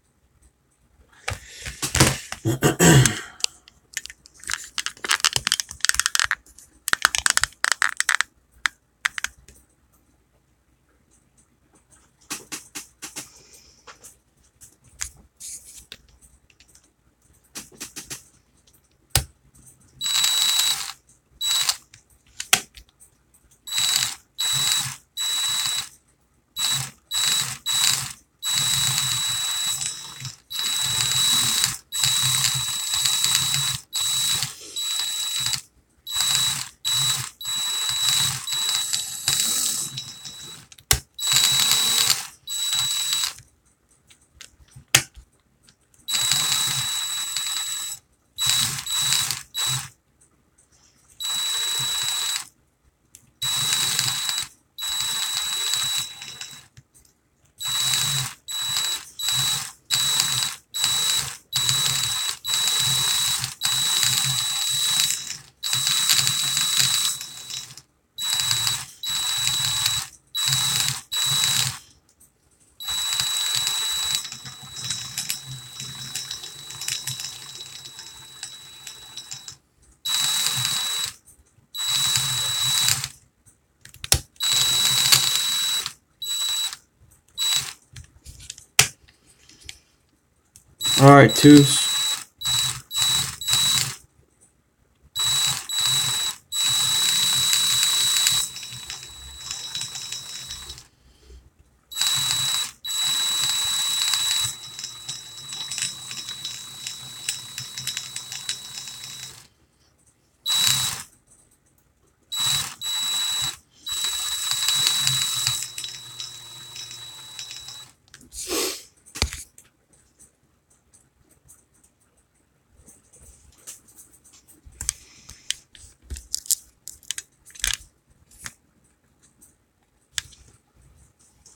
Alright, twos.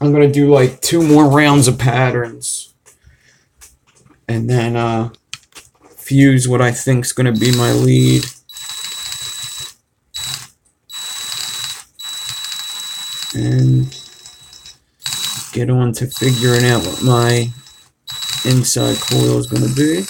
I'm going to do like 2 more rounds of patterns. And then fuse what I think is going to be my lead. And get on to figuring out what my inside coil is going to be.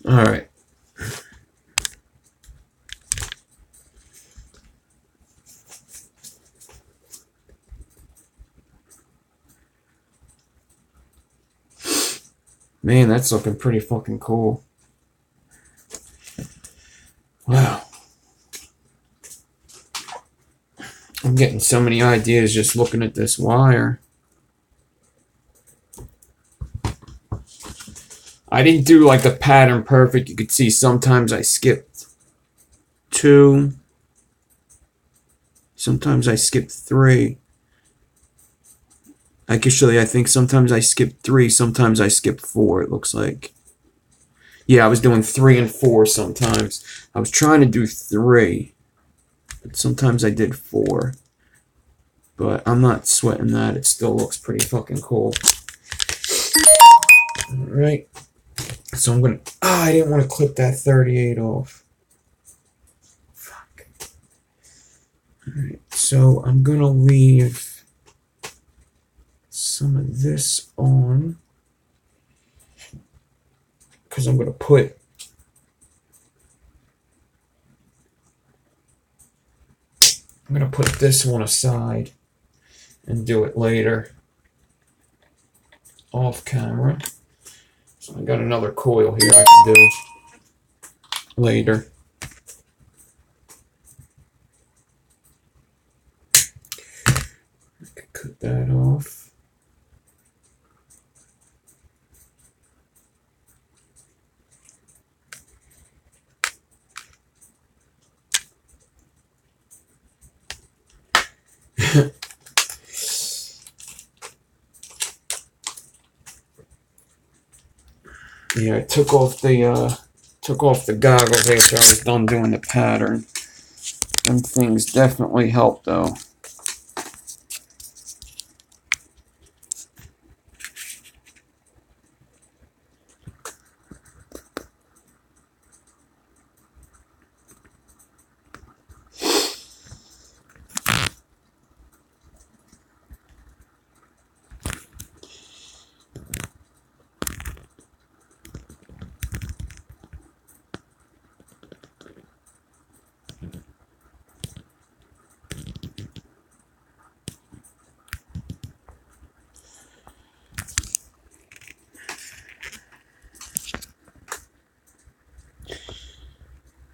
All right. Man, that's looking pretty fucking cool. Wow. I'm getting so many ideas just looking at this wire. I didn't do like the pattern perfect. You could see sometimes I skipped 2. Sometimes I skipped 3. Actually, I think sometimes I skipped 3. Sometimes I skipped 4, it looks like. Yeah, I was doing 3 and 4 sometimes. I was trying to do 3. But sometimes I did 4. But I'm not sweating that. It still looks pretty fucking cool. Alright. So I'm going to... Oh, I didn't want to clip that 38 off. Fuck. Alright, so I'm going to leave some of this on. Because I'm going to put... I'm going to put this one aside and do it later. Off camera. So I got another coil here I can do later. I could cut that off. Yeah, I took off the goggles after I was done doing the pattern. Them things definitely help though.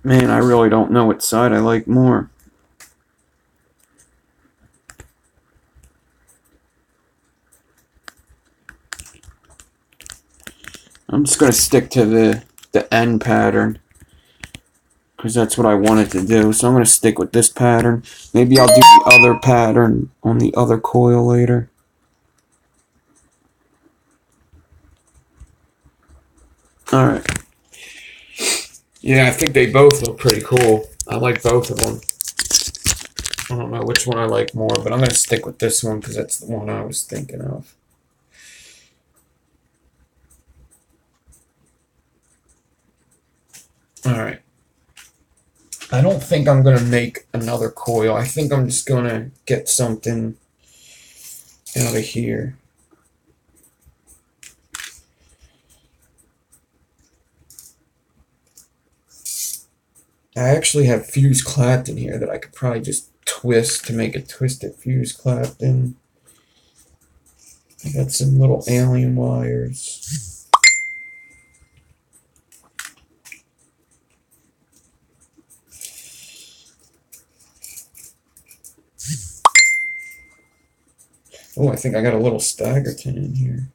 Man, I really don't know what side I like more. I'm just going to stick to the end pattern. Because that's what I wanted to do. So I'm going to stick with this pattern. Maybe I'll do the other pattern on the other coil later. Alright. Yeah, I think they both look pretty cool. I like both of them. I don't know which one I like more, but I'm going to stick with this one because that's the one I was thinking of. Alright. I don't think I'm going to make another coil. I think I'm just going to get something out of here. I actually have fuse clapped in here that I could probably just twist to make a twisted fuse clapped. I got some little alien wires. Oh, I think I got a little staggerton in here.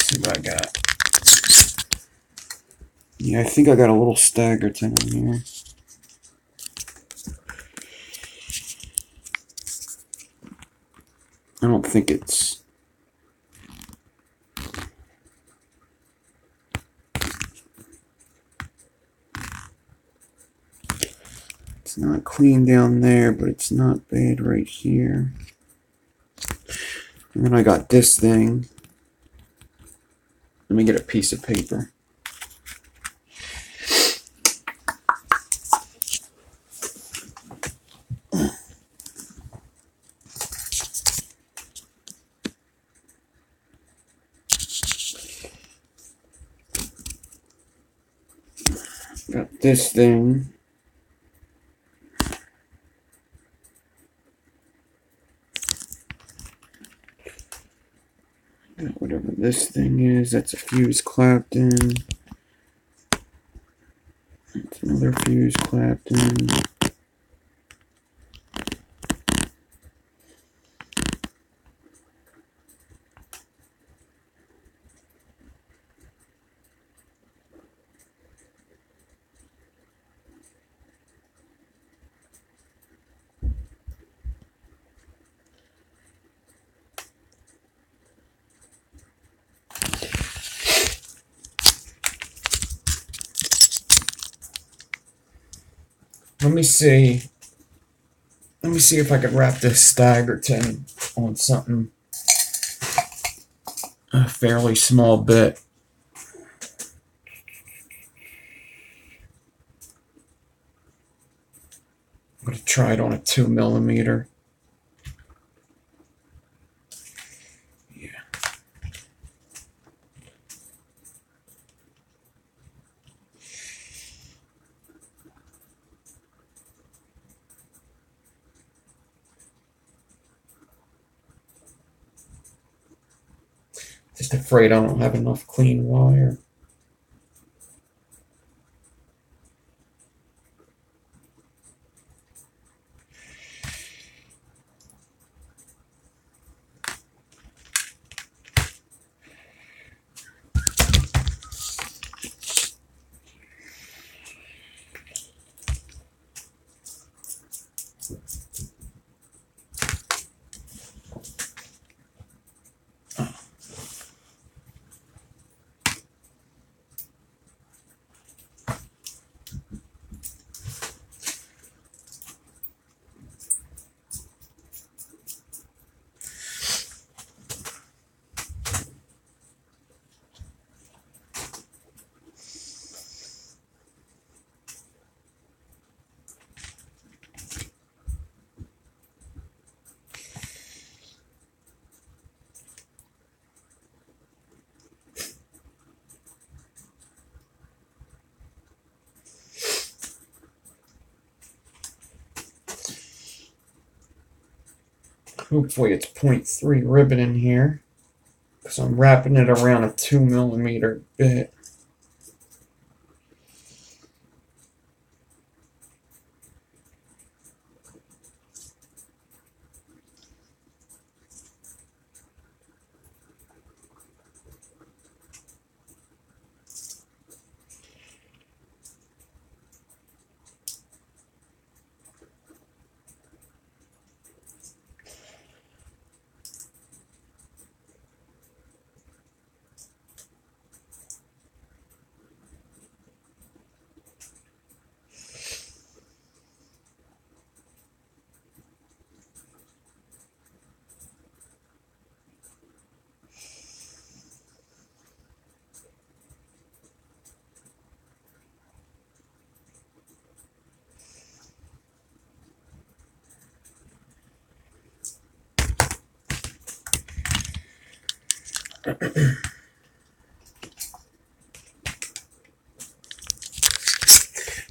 See what I got. Yeah, I think I got a little staggerton in here. think it's... It's not clean down there, but it's not bad right here. And then I got this thing. Let me get a piece of paper. Got this thing. Got whatever this thing is. That's a fuse clapped in. That's another fuse clapped in. Let me see if I could wrap this stagger tin on something a fairly small bit. I'm going to try it on a 2mm. Yeah. Just afraid I don't have enough clean wire. Hopefully it's 0.3 ribbon in here, because I'm wrapping it around a 2mm bit.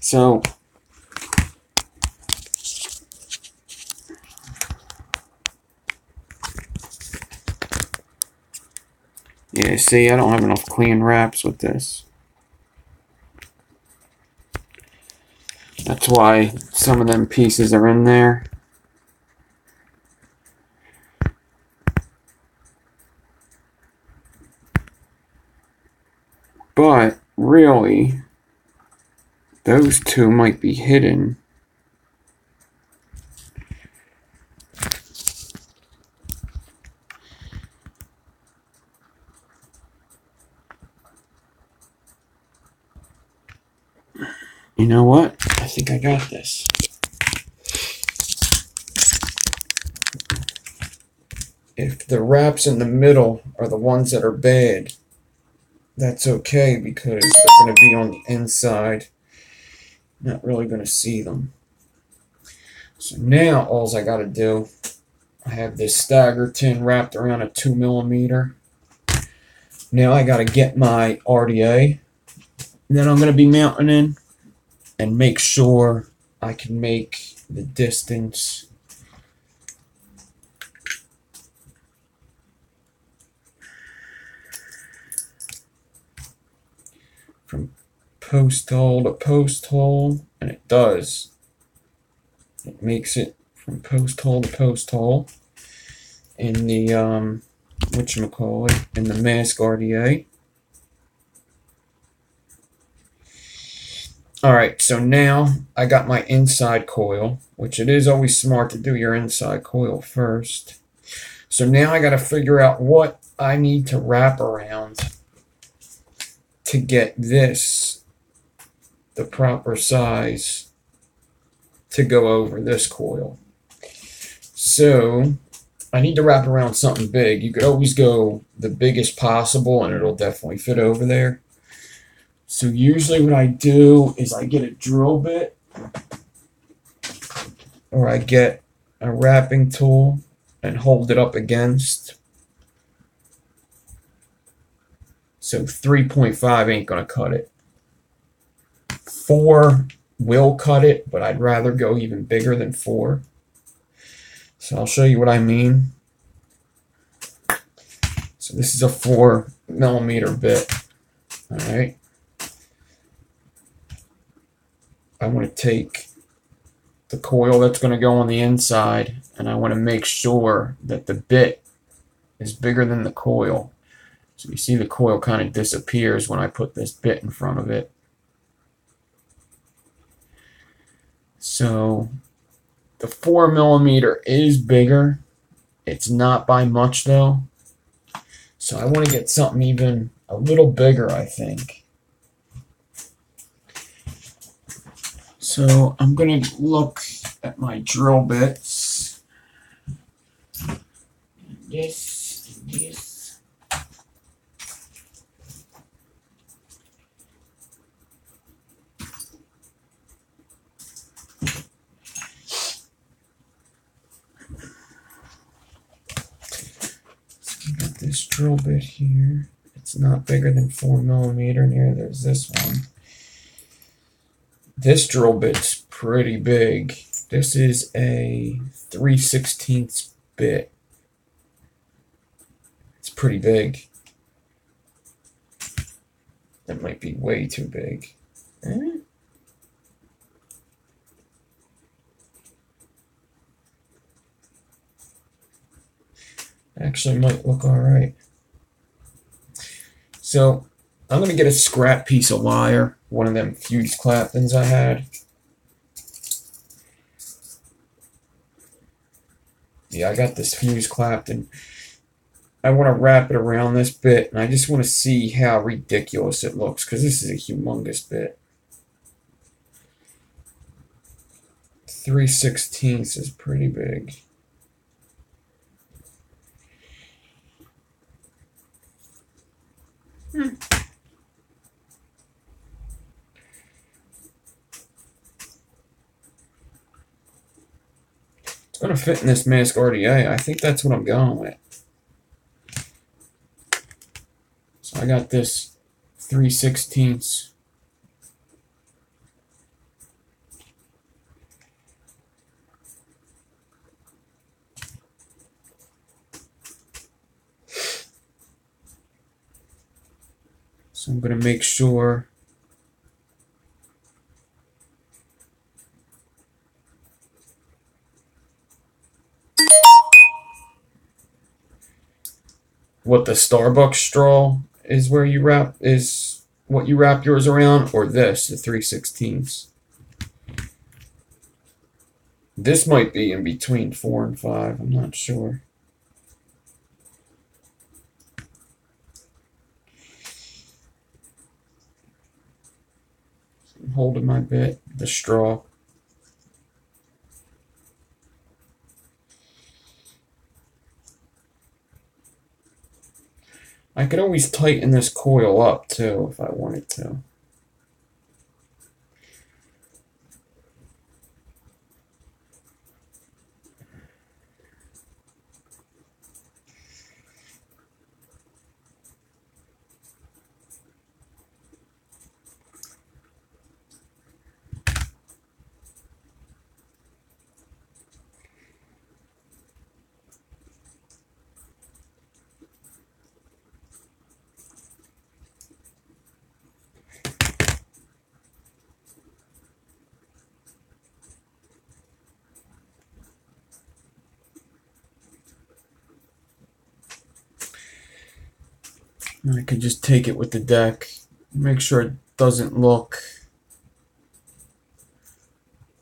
So yeah, see, I don't have enough clean wraps with this. That's why some of them pieces are in there. But really, those two might be hidden. You know what? I think I got this. If the wraps in the middle are the ones that are bad, that's okay because they're going to be on the inside. Not really going to see them. So now all I got to do, I have this stagger tin wrapped around a 2mm. Now I got to get my RDA that I'm going to be mounting in and make sure I can make the distance from post hole to post hole, and it does. It makes it from post hole to post hole in the whatchamacallit, in the mask RDA. Alright, so now I got my inside coil, which it is always smart to do your inside coil first. So now I got to figure out what I need to wrap around to get this the proper size to go over this coil. So I need to wrap around something big. You could always go the biggest possible and it'll definitely fit over there. So usually what I do is I get a drill bit or I get a wrapping tool and hold it up against. So 3.5 ain't going to cut it. 4 will cut it, but I'd rather go even bigger than 4. So I'll show you what I mean. So this is a 4mm bit. Alright. I want to take the coil that's going to go on the inside and I want to make sure that the bit is bigger than the coil. So you see the coil kind of disappears when I put this bit in front of it. So the 4mm is bigger. It's not by much though. So I want to get something even a little bigger, I think. So I'm going to look at my drill bits. This, this. Got this drill bit here. It's not bigger than 4mm. And here there's this one. This drill bit's pretty big. This is a 3/16 bit. It's pretty big. That might be way too big. Actually might look alright. So I'm going to get a scrap piece of wire, one of them fuse claptons I had. Yeah, I got this fuse clapton. I want to wrap it around this bit, and I just want to see how ridiculous it looks, because this is a humongous bit. 3/16 is pretty big. It's going to fit in this mask RDA. I think that's what I'm going with. So I got this 3/16. So I'm going to make sure what the Starbucks straw is where you wrap, is what you wrap yours around, or this, the 3/16. This might be in between 4 and 5, I'm not sure. I'm holding my bit, the straw. I could always tighten this coil up too if I wanted to. I could just take it with the deck, make sure it doesn't look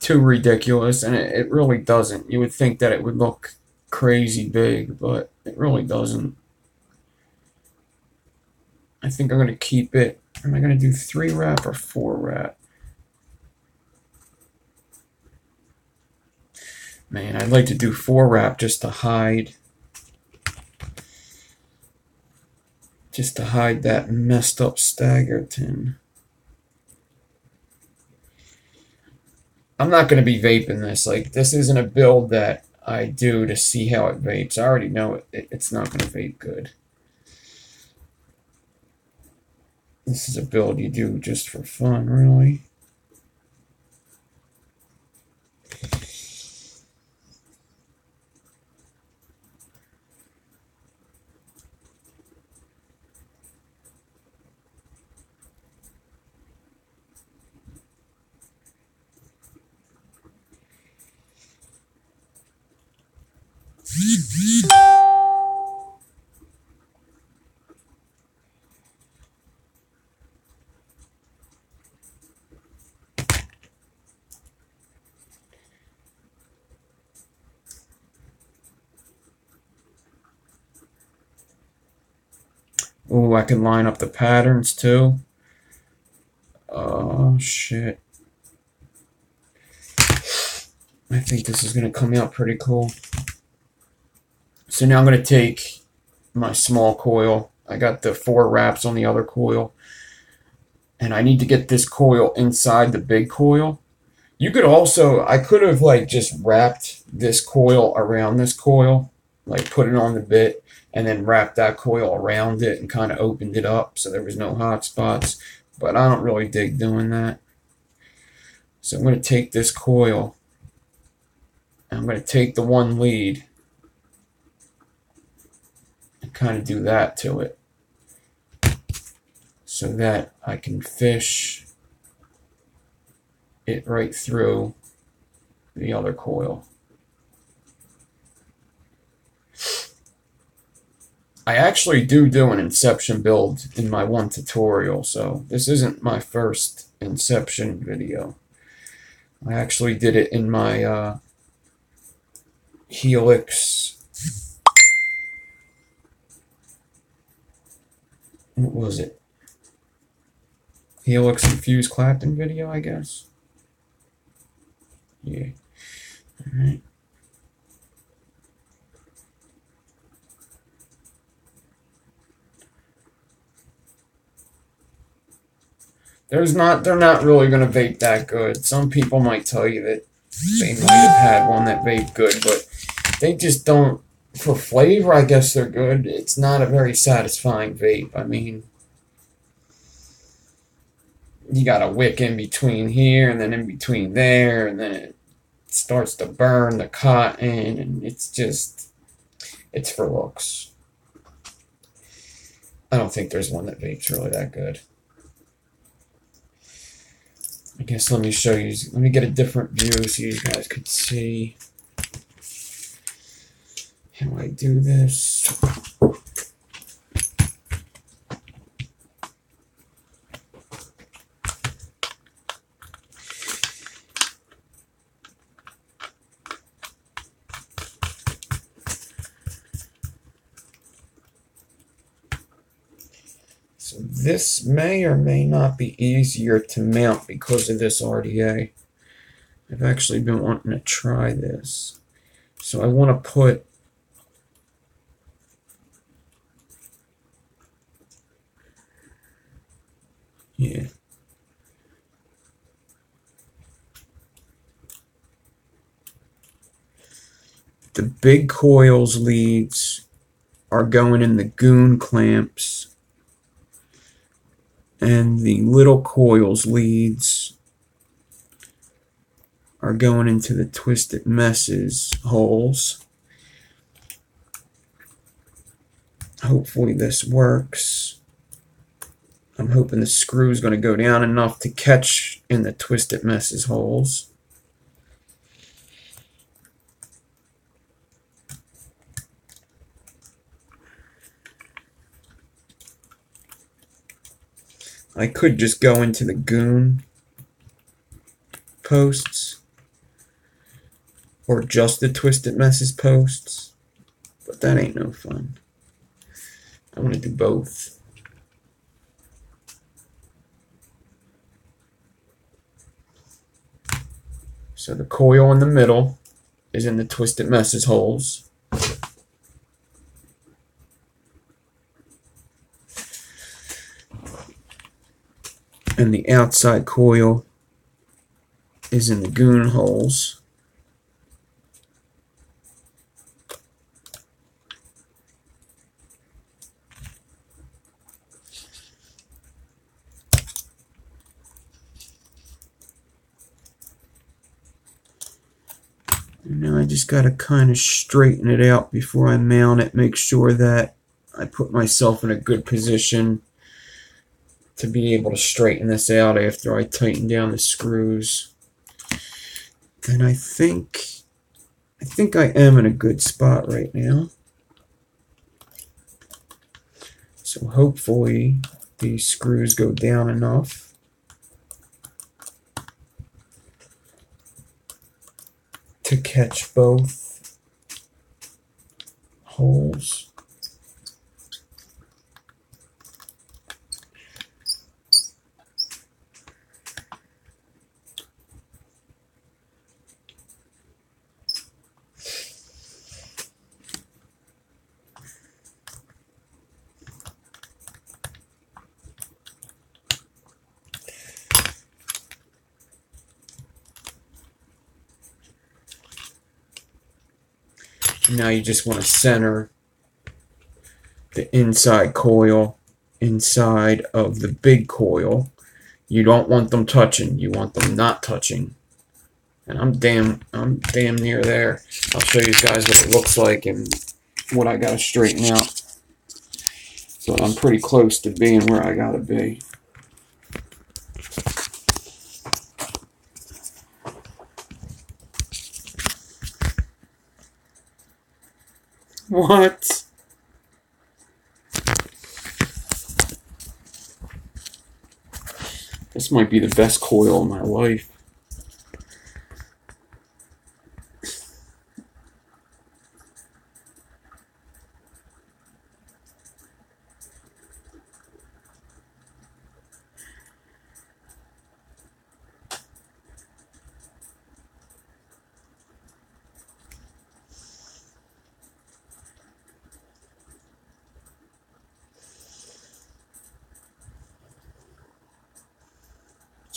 too ridiculous, and it really doesn't. You would think that it would look crazy big, but it really doesn't. I think I'm going to keep it. Am I going to do 3 wrap or 4 wrap? Man, I'd like to do 4 wrap just to hide that messed up stagger tin. I'm not going to be vaping this. Like, this isn't a build that I do to see how it vapes. I already know it's not going to vape good. This is a build you do just for fun, really. Oh, I can line up the patterns too. Oh, shit. I think this is going to come out pretty cool. So now I'm going to take my small coil. I got the 4 wraps on the other coil. And I need to get this coil inside the big coil. You could also, I could have like just wrapped this coil around this coil. Like put it on the bit and then wrap that coil around it and kind of opened it up so there was no hot spots. But I don't really dig doing that. So I'm going to take this coil and I'm going to take the one lead and kind of do that to it so that I can fish it right through the other coil. I actually do an Inception build in my one tutorial, so this isn't my first Inception video. I actually did it in my Helix. What was it? Helix Infused Clapton video, I guess. Yeah. Alright. They're not really going to vape that good. Some people might tell you that they might have had one that vaped good, but they just don't. For flavor, I guess they're good. It's not a very satisfying vape. I mean, you got a wick in between here and then in between there, and then it starts to burn the cotton, and it's for looks. I don't think there's one that vapes really that good. I guess let me show you, let me get a different view so you guys could see how I do this. So this may or may not be easier to mount because of this RDA. I've actually been wanting to try this. So I want to put the big coils leads are going in the goon clamps, and the little coils leads are going into the twisted messes holes. Hopefully this works. I'm hoping the screw is going to go down enough to catch in the twisted messes holes. I could just go into the goon posts or just the twisted messes posts, but that ain't no fun. I want to do both. So the coil in the middle is in the twisted messes holes. And the outside coil is in the goon holes. And now I just got to kind of straighten it out before I mount it, make sure that I put myself in a good position to be able to straighten this out after I tighten down the screws. And I think I am in a good spot right now. So hopefully these screws go down enough to catch both holes. Now you just want to center the inside coil inside of the big coil. You don't want them touching. You want them not touching. And I'm damn near there. I'll show you guys what it looks like and what I got to straighten out. So I'm pretty close to being where I got to be. What? This might be the best coil of my life.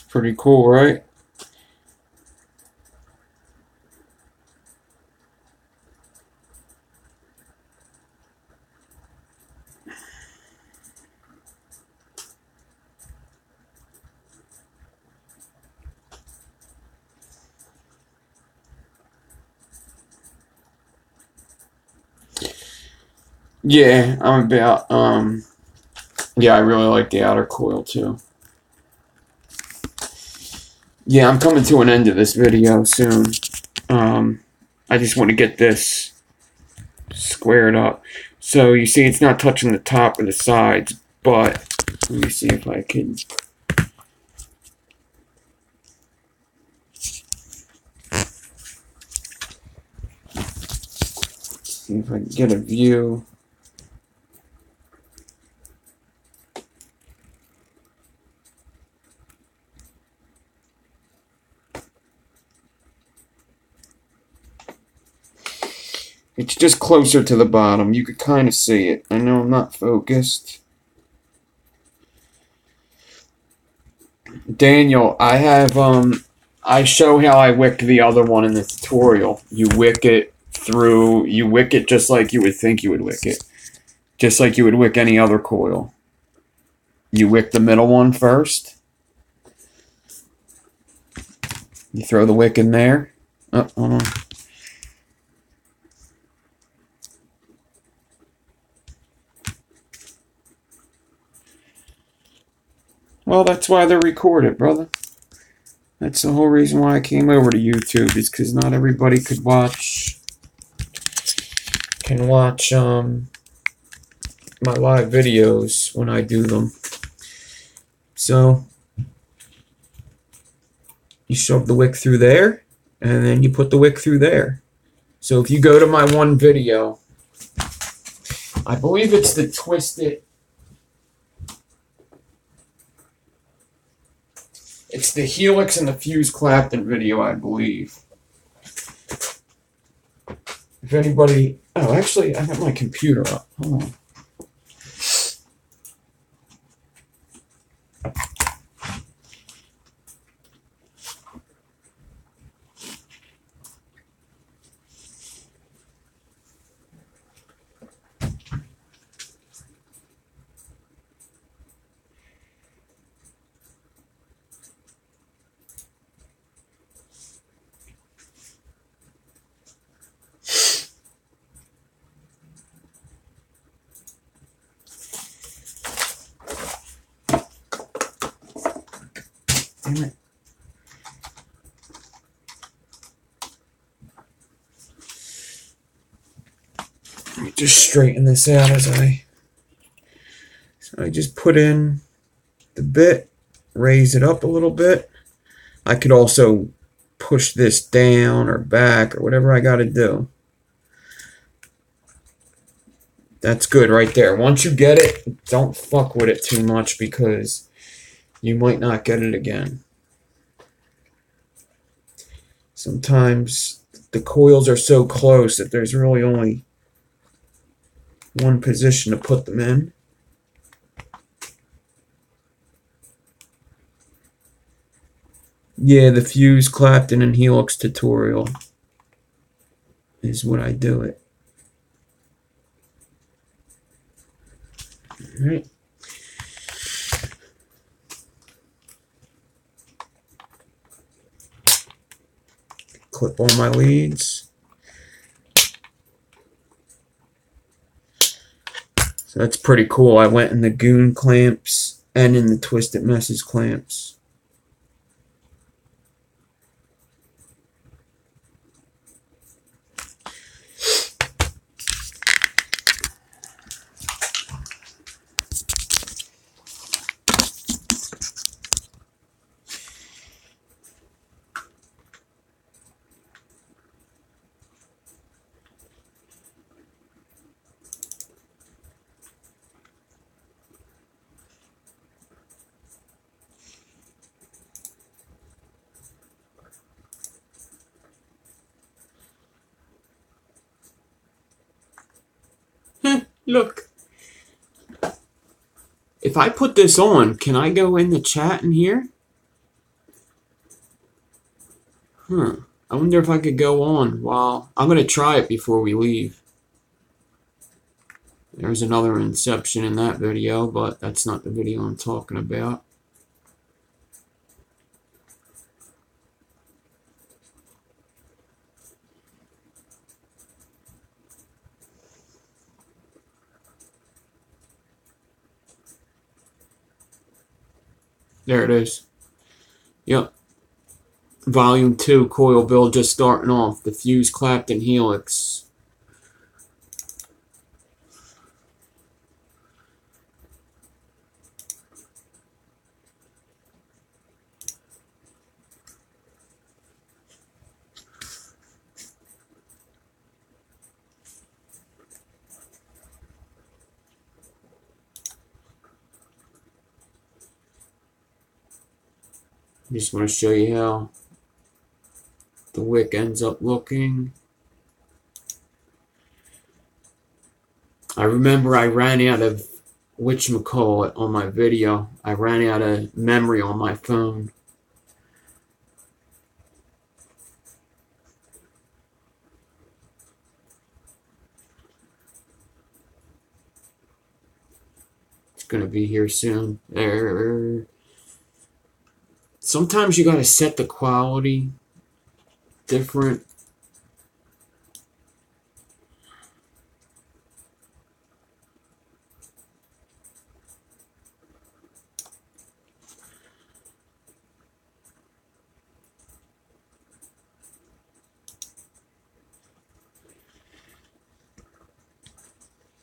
Pretty cool, right? Yeah, I'm about yeah, I really like the outer coil too. Yeah, I'm coming to an end of this video soon. I just want to get this squared up. So you see it's not touching the top or the sides, but let me see if I can get a view. It's just closer to the bottom. You could kind of see it. I know I'm not focused. Daniel, I have, I show how I wick the other one in the tutorial. You wick it just like you would think you would wick it. Just like you would wick any other coil. You wick the middle one first. You throw the wick in there. Oh, hold on. Well, that's why they're recorded, brother. That's the whole reason why I came over to YouTube, is because not everybody can watch my live videos when I do them. So you shove the wick through there, and then you put the wick through there. So if you go to my one video, I believe it's the Twisted. It's the Helix and the Fuse Clapton video, I believe. If anybody... Oh, actually, I got my computer up. Hold on. Damn it. Let me just straighten this out as I just put in the bit, raise it up a little bit. I could also push this down or back or whatever I got to do. That's good right there. Once you get it, don't fuck with it too much because you might not get it again. Sometimes the coils are so close that there's really only one position to put them in. Yeah, the Fuse, Clapton, and Helix tutorial is what I do it. All right. Clip all my leads. So that's pretty cool. I went in the Goon clamps and in the Twisted Messes clamps. Look. If I put this on, can I go in the chat in here? I wonder if I could go on while... I'm going to try it before we leave. There's another Inception in that video, but that's not the video I'm talking about. There it is. Yep. Volume 2 coil build just starting off. The Fuse, Clapton, Helix. Just want to show you how the wick ends up looking. I remember I ran out of whatchamacallit on my video. I ran out of memory on my phone. It's going to be here soon. There. Sometimes you got to set the quality different.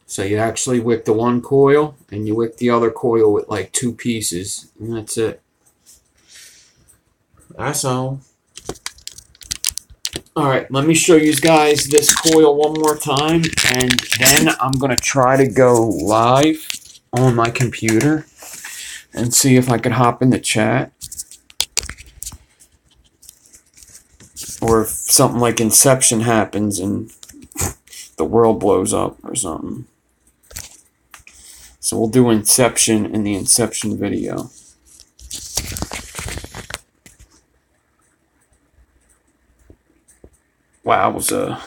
So you actually wick the one coil, and you wick the other coil with like 2 pieces, and that's it. That's all. Alright, let me show you guys this coil one more time, and then I'm going to try to go live on my computer and see if I can hop in the chat. Or if something like Inception happens and the world blows up or something. So we'll do Inception in the Inception video. Wowza.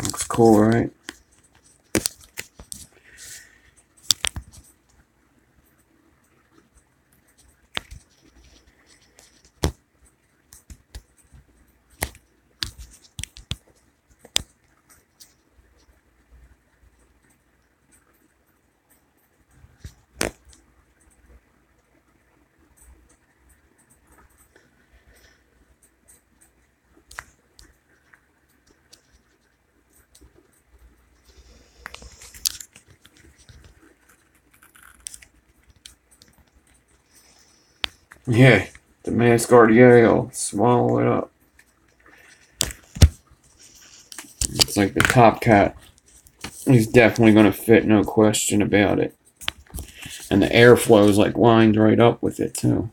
Looks cool, right? Yeah, the Mascardier will swallow it up. It's like the Top Cat. He's definitely going to fit, no question about it. And the airflow is like lined right up with it too.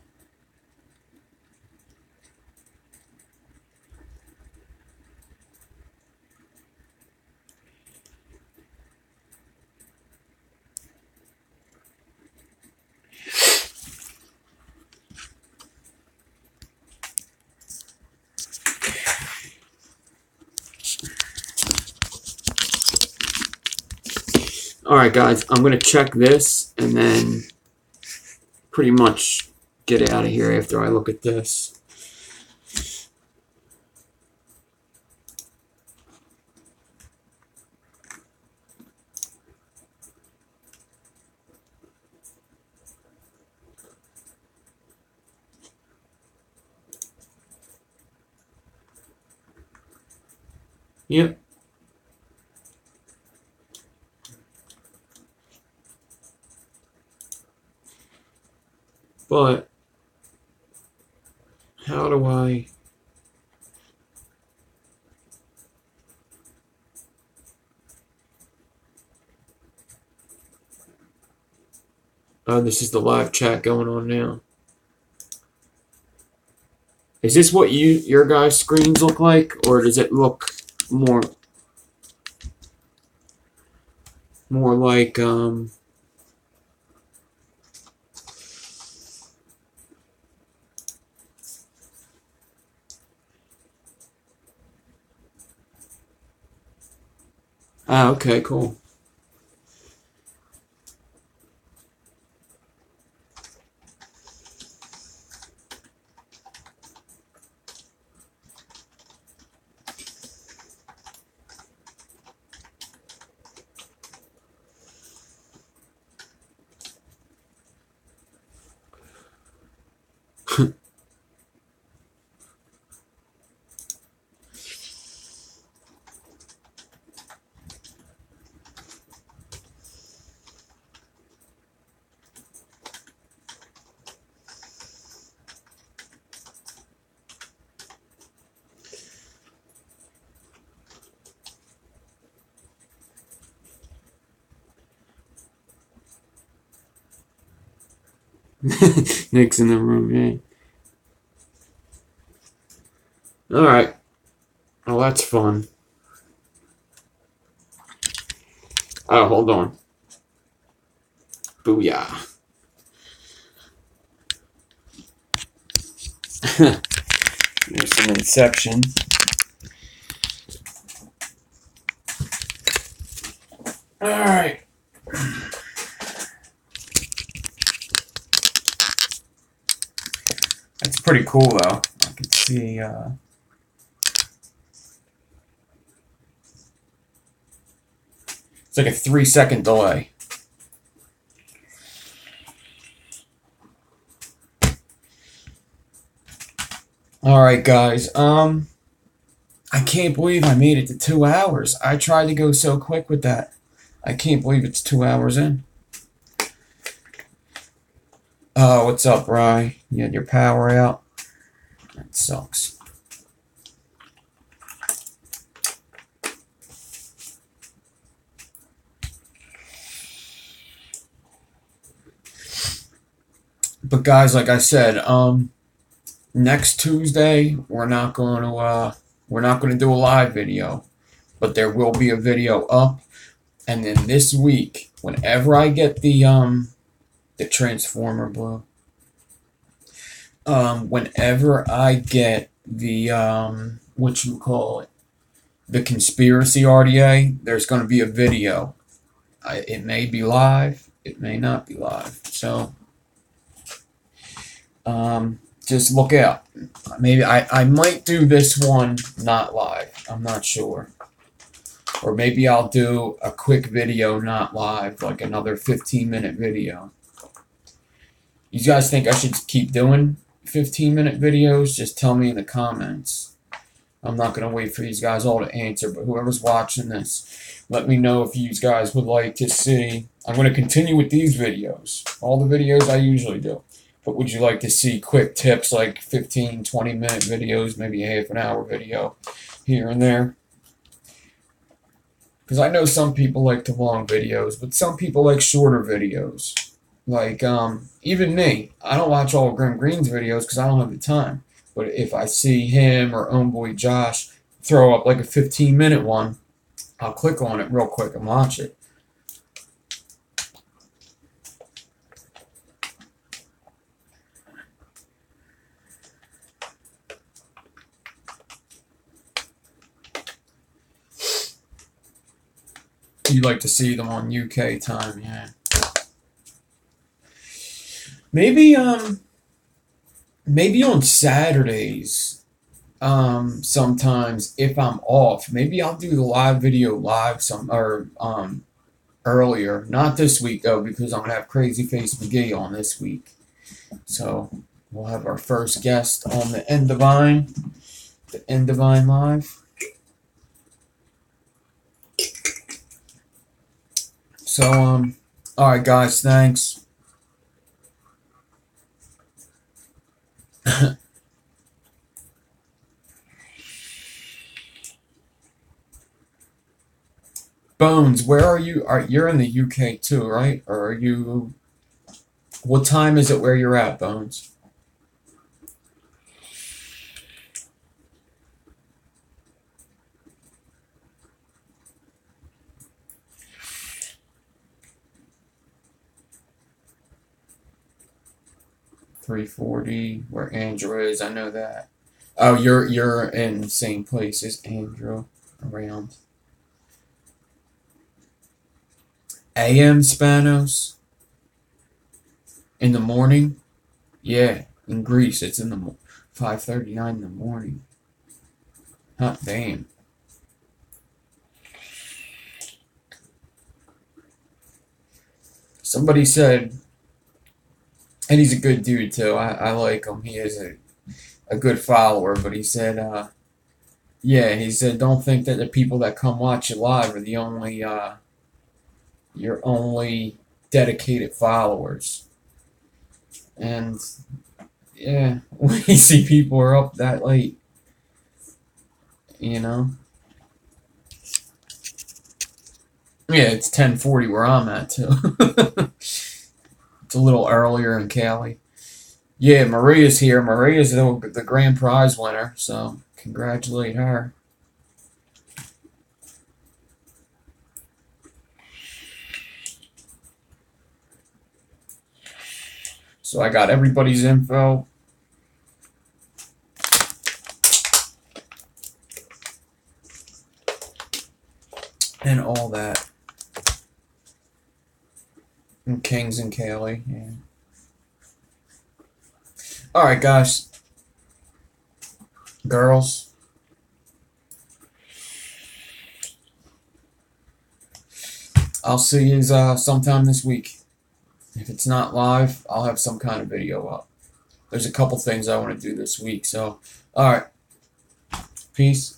Alright guys, I'm going to check this and then pretty much get out of here after I look at this. Yep. But how do I... Oh, this is the live chat going on now. Is this what your guys' screens look like, or does it look more like Ah, okay, cool. Nick's in the room, yeah. Alright. Well, that's fun. Oh, hold on. Booyah. There's some Inception. Alright. That's pretty cool, though. I can see, it's like a 3-second delay. Alright, guys. I can't believe I made it to 2 hours. I tried to go so quick with that. I can't believe it's 2 hours in. Oh, what's up, Rye? You had your power out? That sucks. But guys, like I said, next Tuesday we're not going to do a live video, but there will be a video up. And then this week, whenever I get the Transformer Blue, whenever I get the the conspiracy RDA, there's going to be a video. It may be live, it may not be live. So just look out. Maybe I might do this one not live. I'm not sure. Or maybe I'll do a quick video not live, like another 15-minute video. You guys think I should keep doing 15-minute videos? Just tell me in the comments. I'm not going to wait for these guys all to answer, but whoever's watching this, let me know if you guys would like to see. I'm going to continue with these videos, all the videos I usually do. But would you like to see quick tips like 15, 20-minute videos, maybe a half an hour video here and there? Because I know some people like the long videos, but some people like shorter videos. Like, even me. I don't watch all of Grim Green's videos because I don't have the time. But if I see him or Homeboy Josh throw up like a 15-minute one, I'll click on it real quick and watch it. You like to see them on UK time, yeah. Maybe on Saturdays, sometimes if I'm off, maybe I'll do the live video live earlier. Not this week though, because I'm gonna have Crazy Face McGee on this week. So we'll have our first guest on the End Divine Live. So, alright guys, thanks. Bones, where are you? You're in the UK too, right? Or are you... What time is it where you're at, Bones? .340, where Andrew is, I know that. Oh, you're in the same place as Andrew, around AM Spanos in the morning. Yeah, in Greece it's in the 5:39 in the morning. Hot damn. Somebody said, and he's a good dude too. I like him. He is a good follower. But he said, yeah, he said, don't think that the people that come watch you live are the only your only dedicated followers. And yeah, when you see people are up that late, you know. Yeah, it's 10:40 where I'm at too. It's a little earlier in Cali. Yeah, Maria's here. Maria's the grand prize winner, so congratulate her. So I got everybody's info. And all that. And Kings and Kaylee. Yeah. Alright, guys. Girls. I'll see you sometime this week. If it's not live, I'll have some kind of video up. There's a couple things I want to do this week. So, alright. Peace.